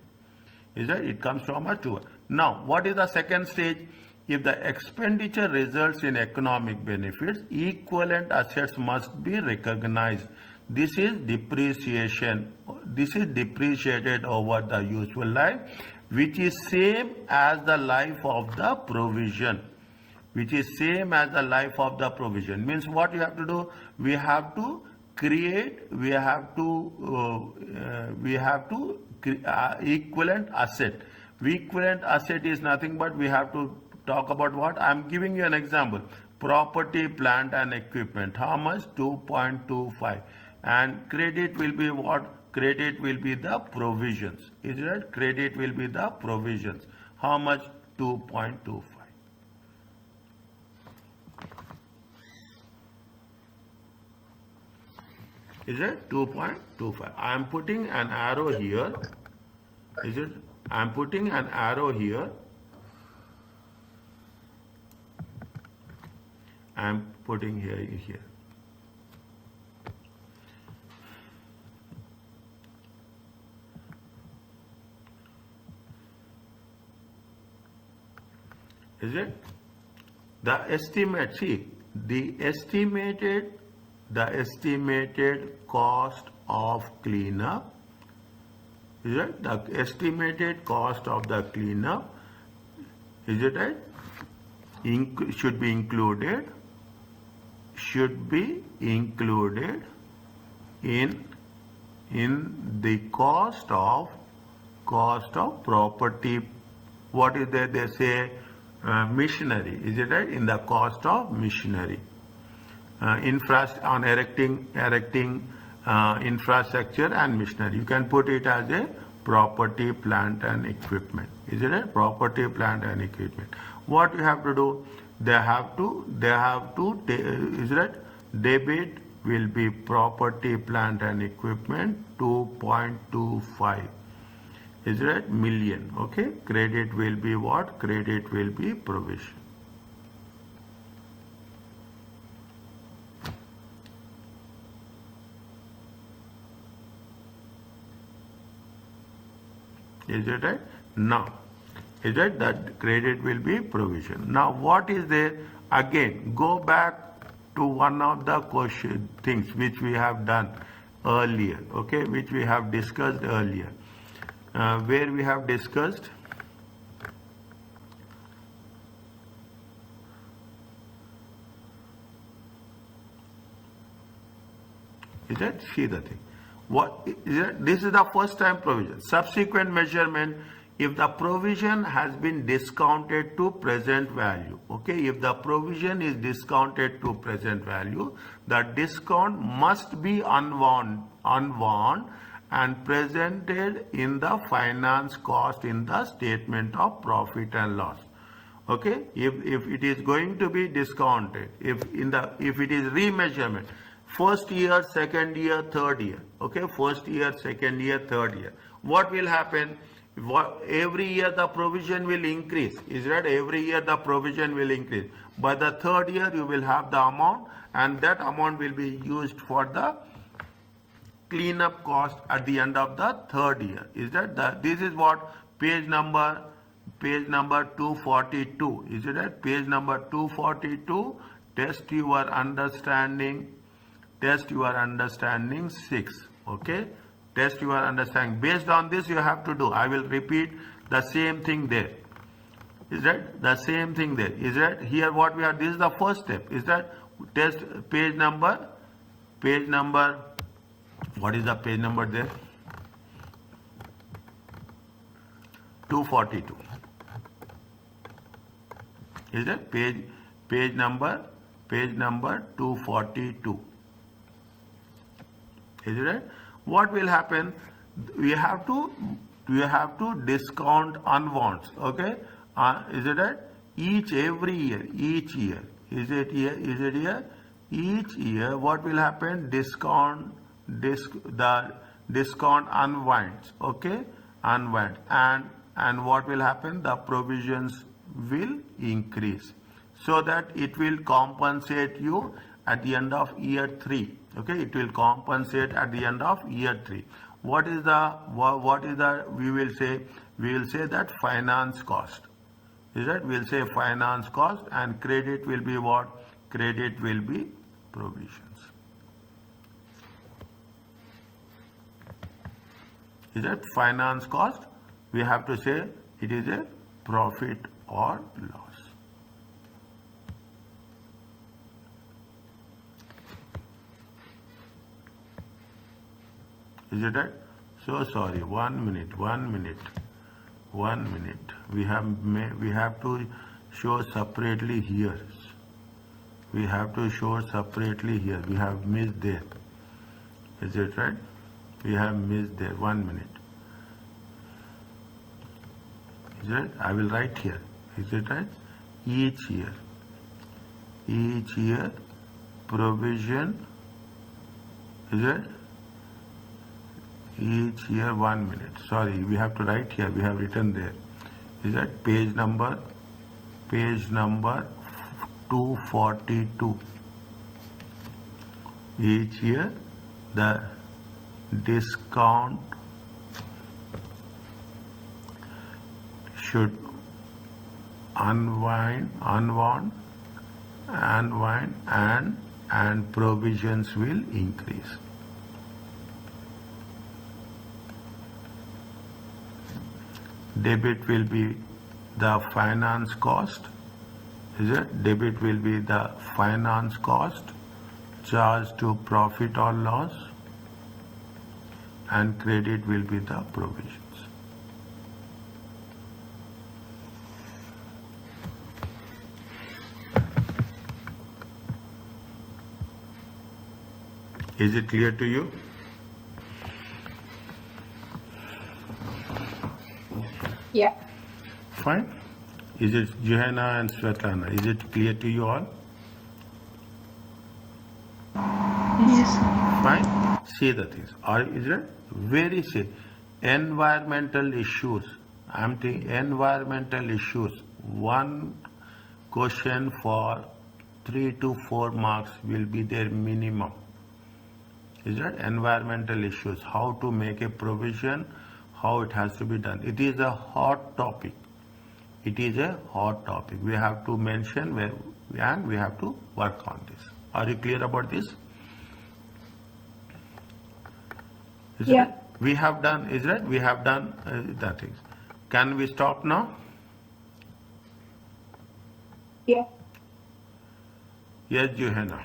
Is that? It comes to how much? 2. Now, what is the second stage? If the expenditure results in economic benefits, equivalent assets must be recognized. This is depreciation. This is depreciated over the useful life, which is same as the life of the provision. Which is same as the life of the provision. Means what you have to do? We have to create. We have to equivalent asset. Equivalent asset is nothing but we have to talk about what? I am giving you an example. Property, plant and equipment. How much? 2.25. And credit will be what? Credit will be the provisions. Is it right? Credit will be the provisions. How much? 2.25. Is it 2.25? I am putting an arrow here. Is it? I am putting an arrow here. I am putting here. Is it? The estimate, see, the estimated cost of cleanup, is it? The estimated cost of the cleanup, is it right? Should be included in the cost of property. What is there? They say machinery. Is it right? In the cost of machinery. On erecting infrastructure and machinery. You can put it as a property, plant and equipment. Is it a property, plant and equipment? What you have to do? They have to is it debit will be property, plant and equipment 2.25. Is it right? Million. Okay. Credit will be what? Credit will be provision. Is it right? Now, is it that credit will be provision? Now, what is there? Again, go back to one of the question things which we have done earlier, okay, which we have discussed earlier, where we have discussed is that? See the thing. What is it? This is the first time provision. Subsequent measurement, if the provision has been discounted to present value, okay, if the provision is discounted to present value, the discount must be unwound and presented in the finance cost in the statement of profit and loss. Okay, if it is going to be discounted, if it is remeasurement, first year, second year, third year. Okay, first year, second year, third year. What will happen? Every year the provision will increase. Is that every year the provision will increase? By the third year you will have the amount, and that amount will be used for the cleanup cost at the end of the third year. Is that this is what page number 242. Is it that page number 242? Test your understanding 6. Okay, test your understanding. Based on this you have to do. I will repeat the same thing there. Is that the same thing there? Is that here what we are? This is the first step. Is that test page number What is the page number there? 242. Is it page number 242? Is it right? What will happen? We have to discount unwants. Okay? Is it right? Each year. Is it here? Each year, what will happen? The discount unwinds. Okay? Unwind. And what will happen? The provisions will increase, so that it will compensate you at the end of year 3. Okay, it will compensate at the end of year 3. What is the we will say that finance cost. Is that we'll say finance cost, and credit will be what? Credit will be provisions. Is that finance cost? We have to say it is a profit or loss. Is it right? So sorry. 1 minute. We have to show separately here. We have missed there. Is it right? We have missed there. 1 minute. Is it? I will write here. Is it right? Each year provision. Is it? Each year. 1 minute. Sorry, we have to write here. We have written there. Is that page number 242. Each year the discount should unwind and provisions will increase. Debit will be the finance cost. Is it? Debit will be the finance cost charged to profit or loss, and credit will be the provisions. Is it clear to you? Yeah. Fine. Is it Johanna and Svetlana? Is it clear to you all? Yes. Fine. See the things. Or is it very say environmental issues? I'm thinking environmental issues. One question for 3 to 4 marks will be their minimum. Is that environmental issues? How to make a provision? How it has to be done? It is a hot topic. We have to mention where, and we have to work on this. Are you clear about this? Yeah. We have done, is that? We have done that things. Can we stop now? Yeah. Yes, Johanna.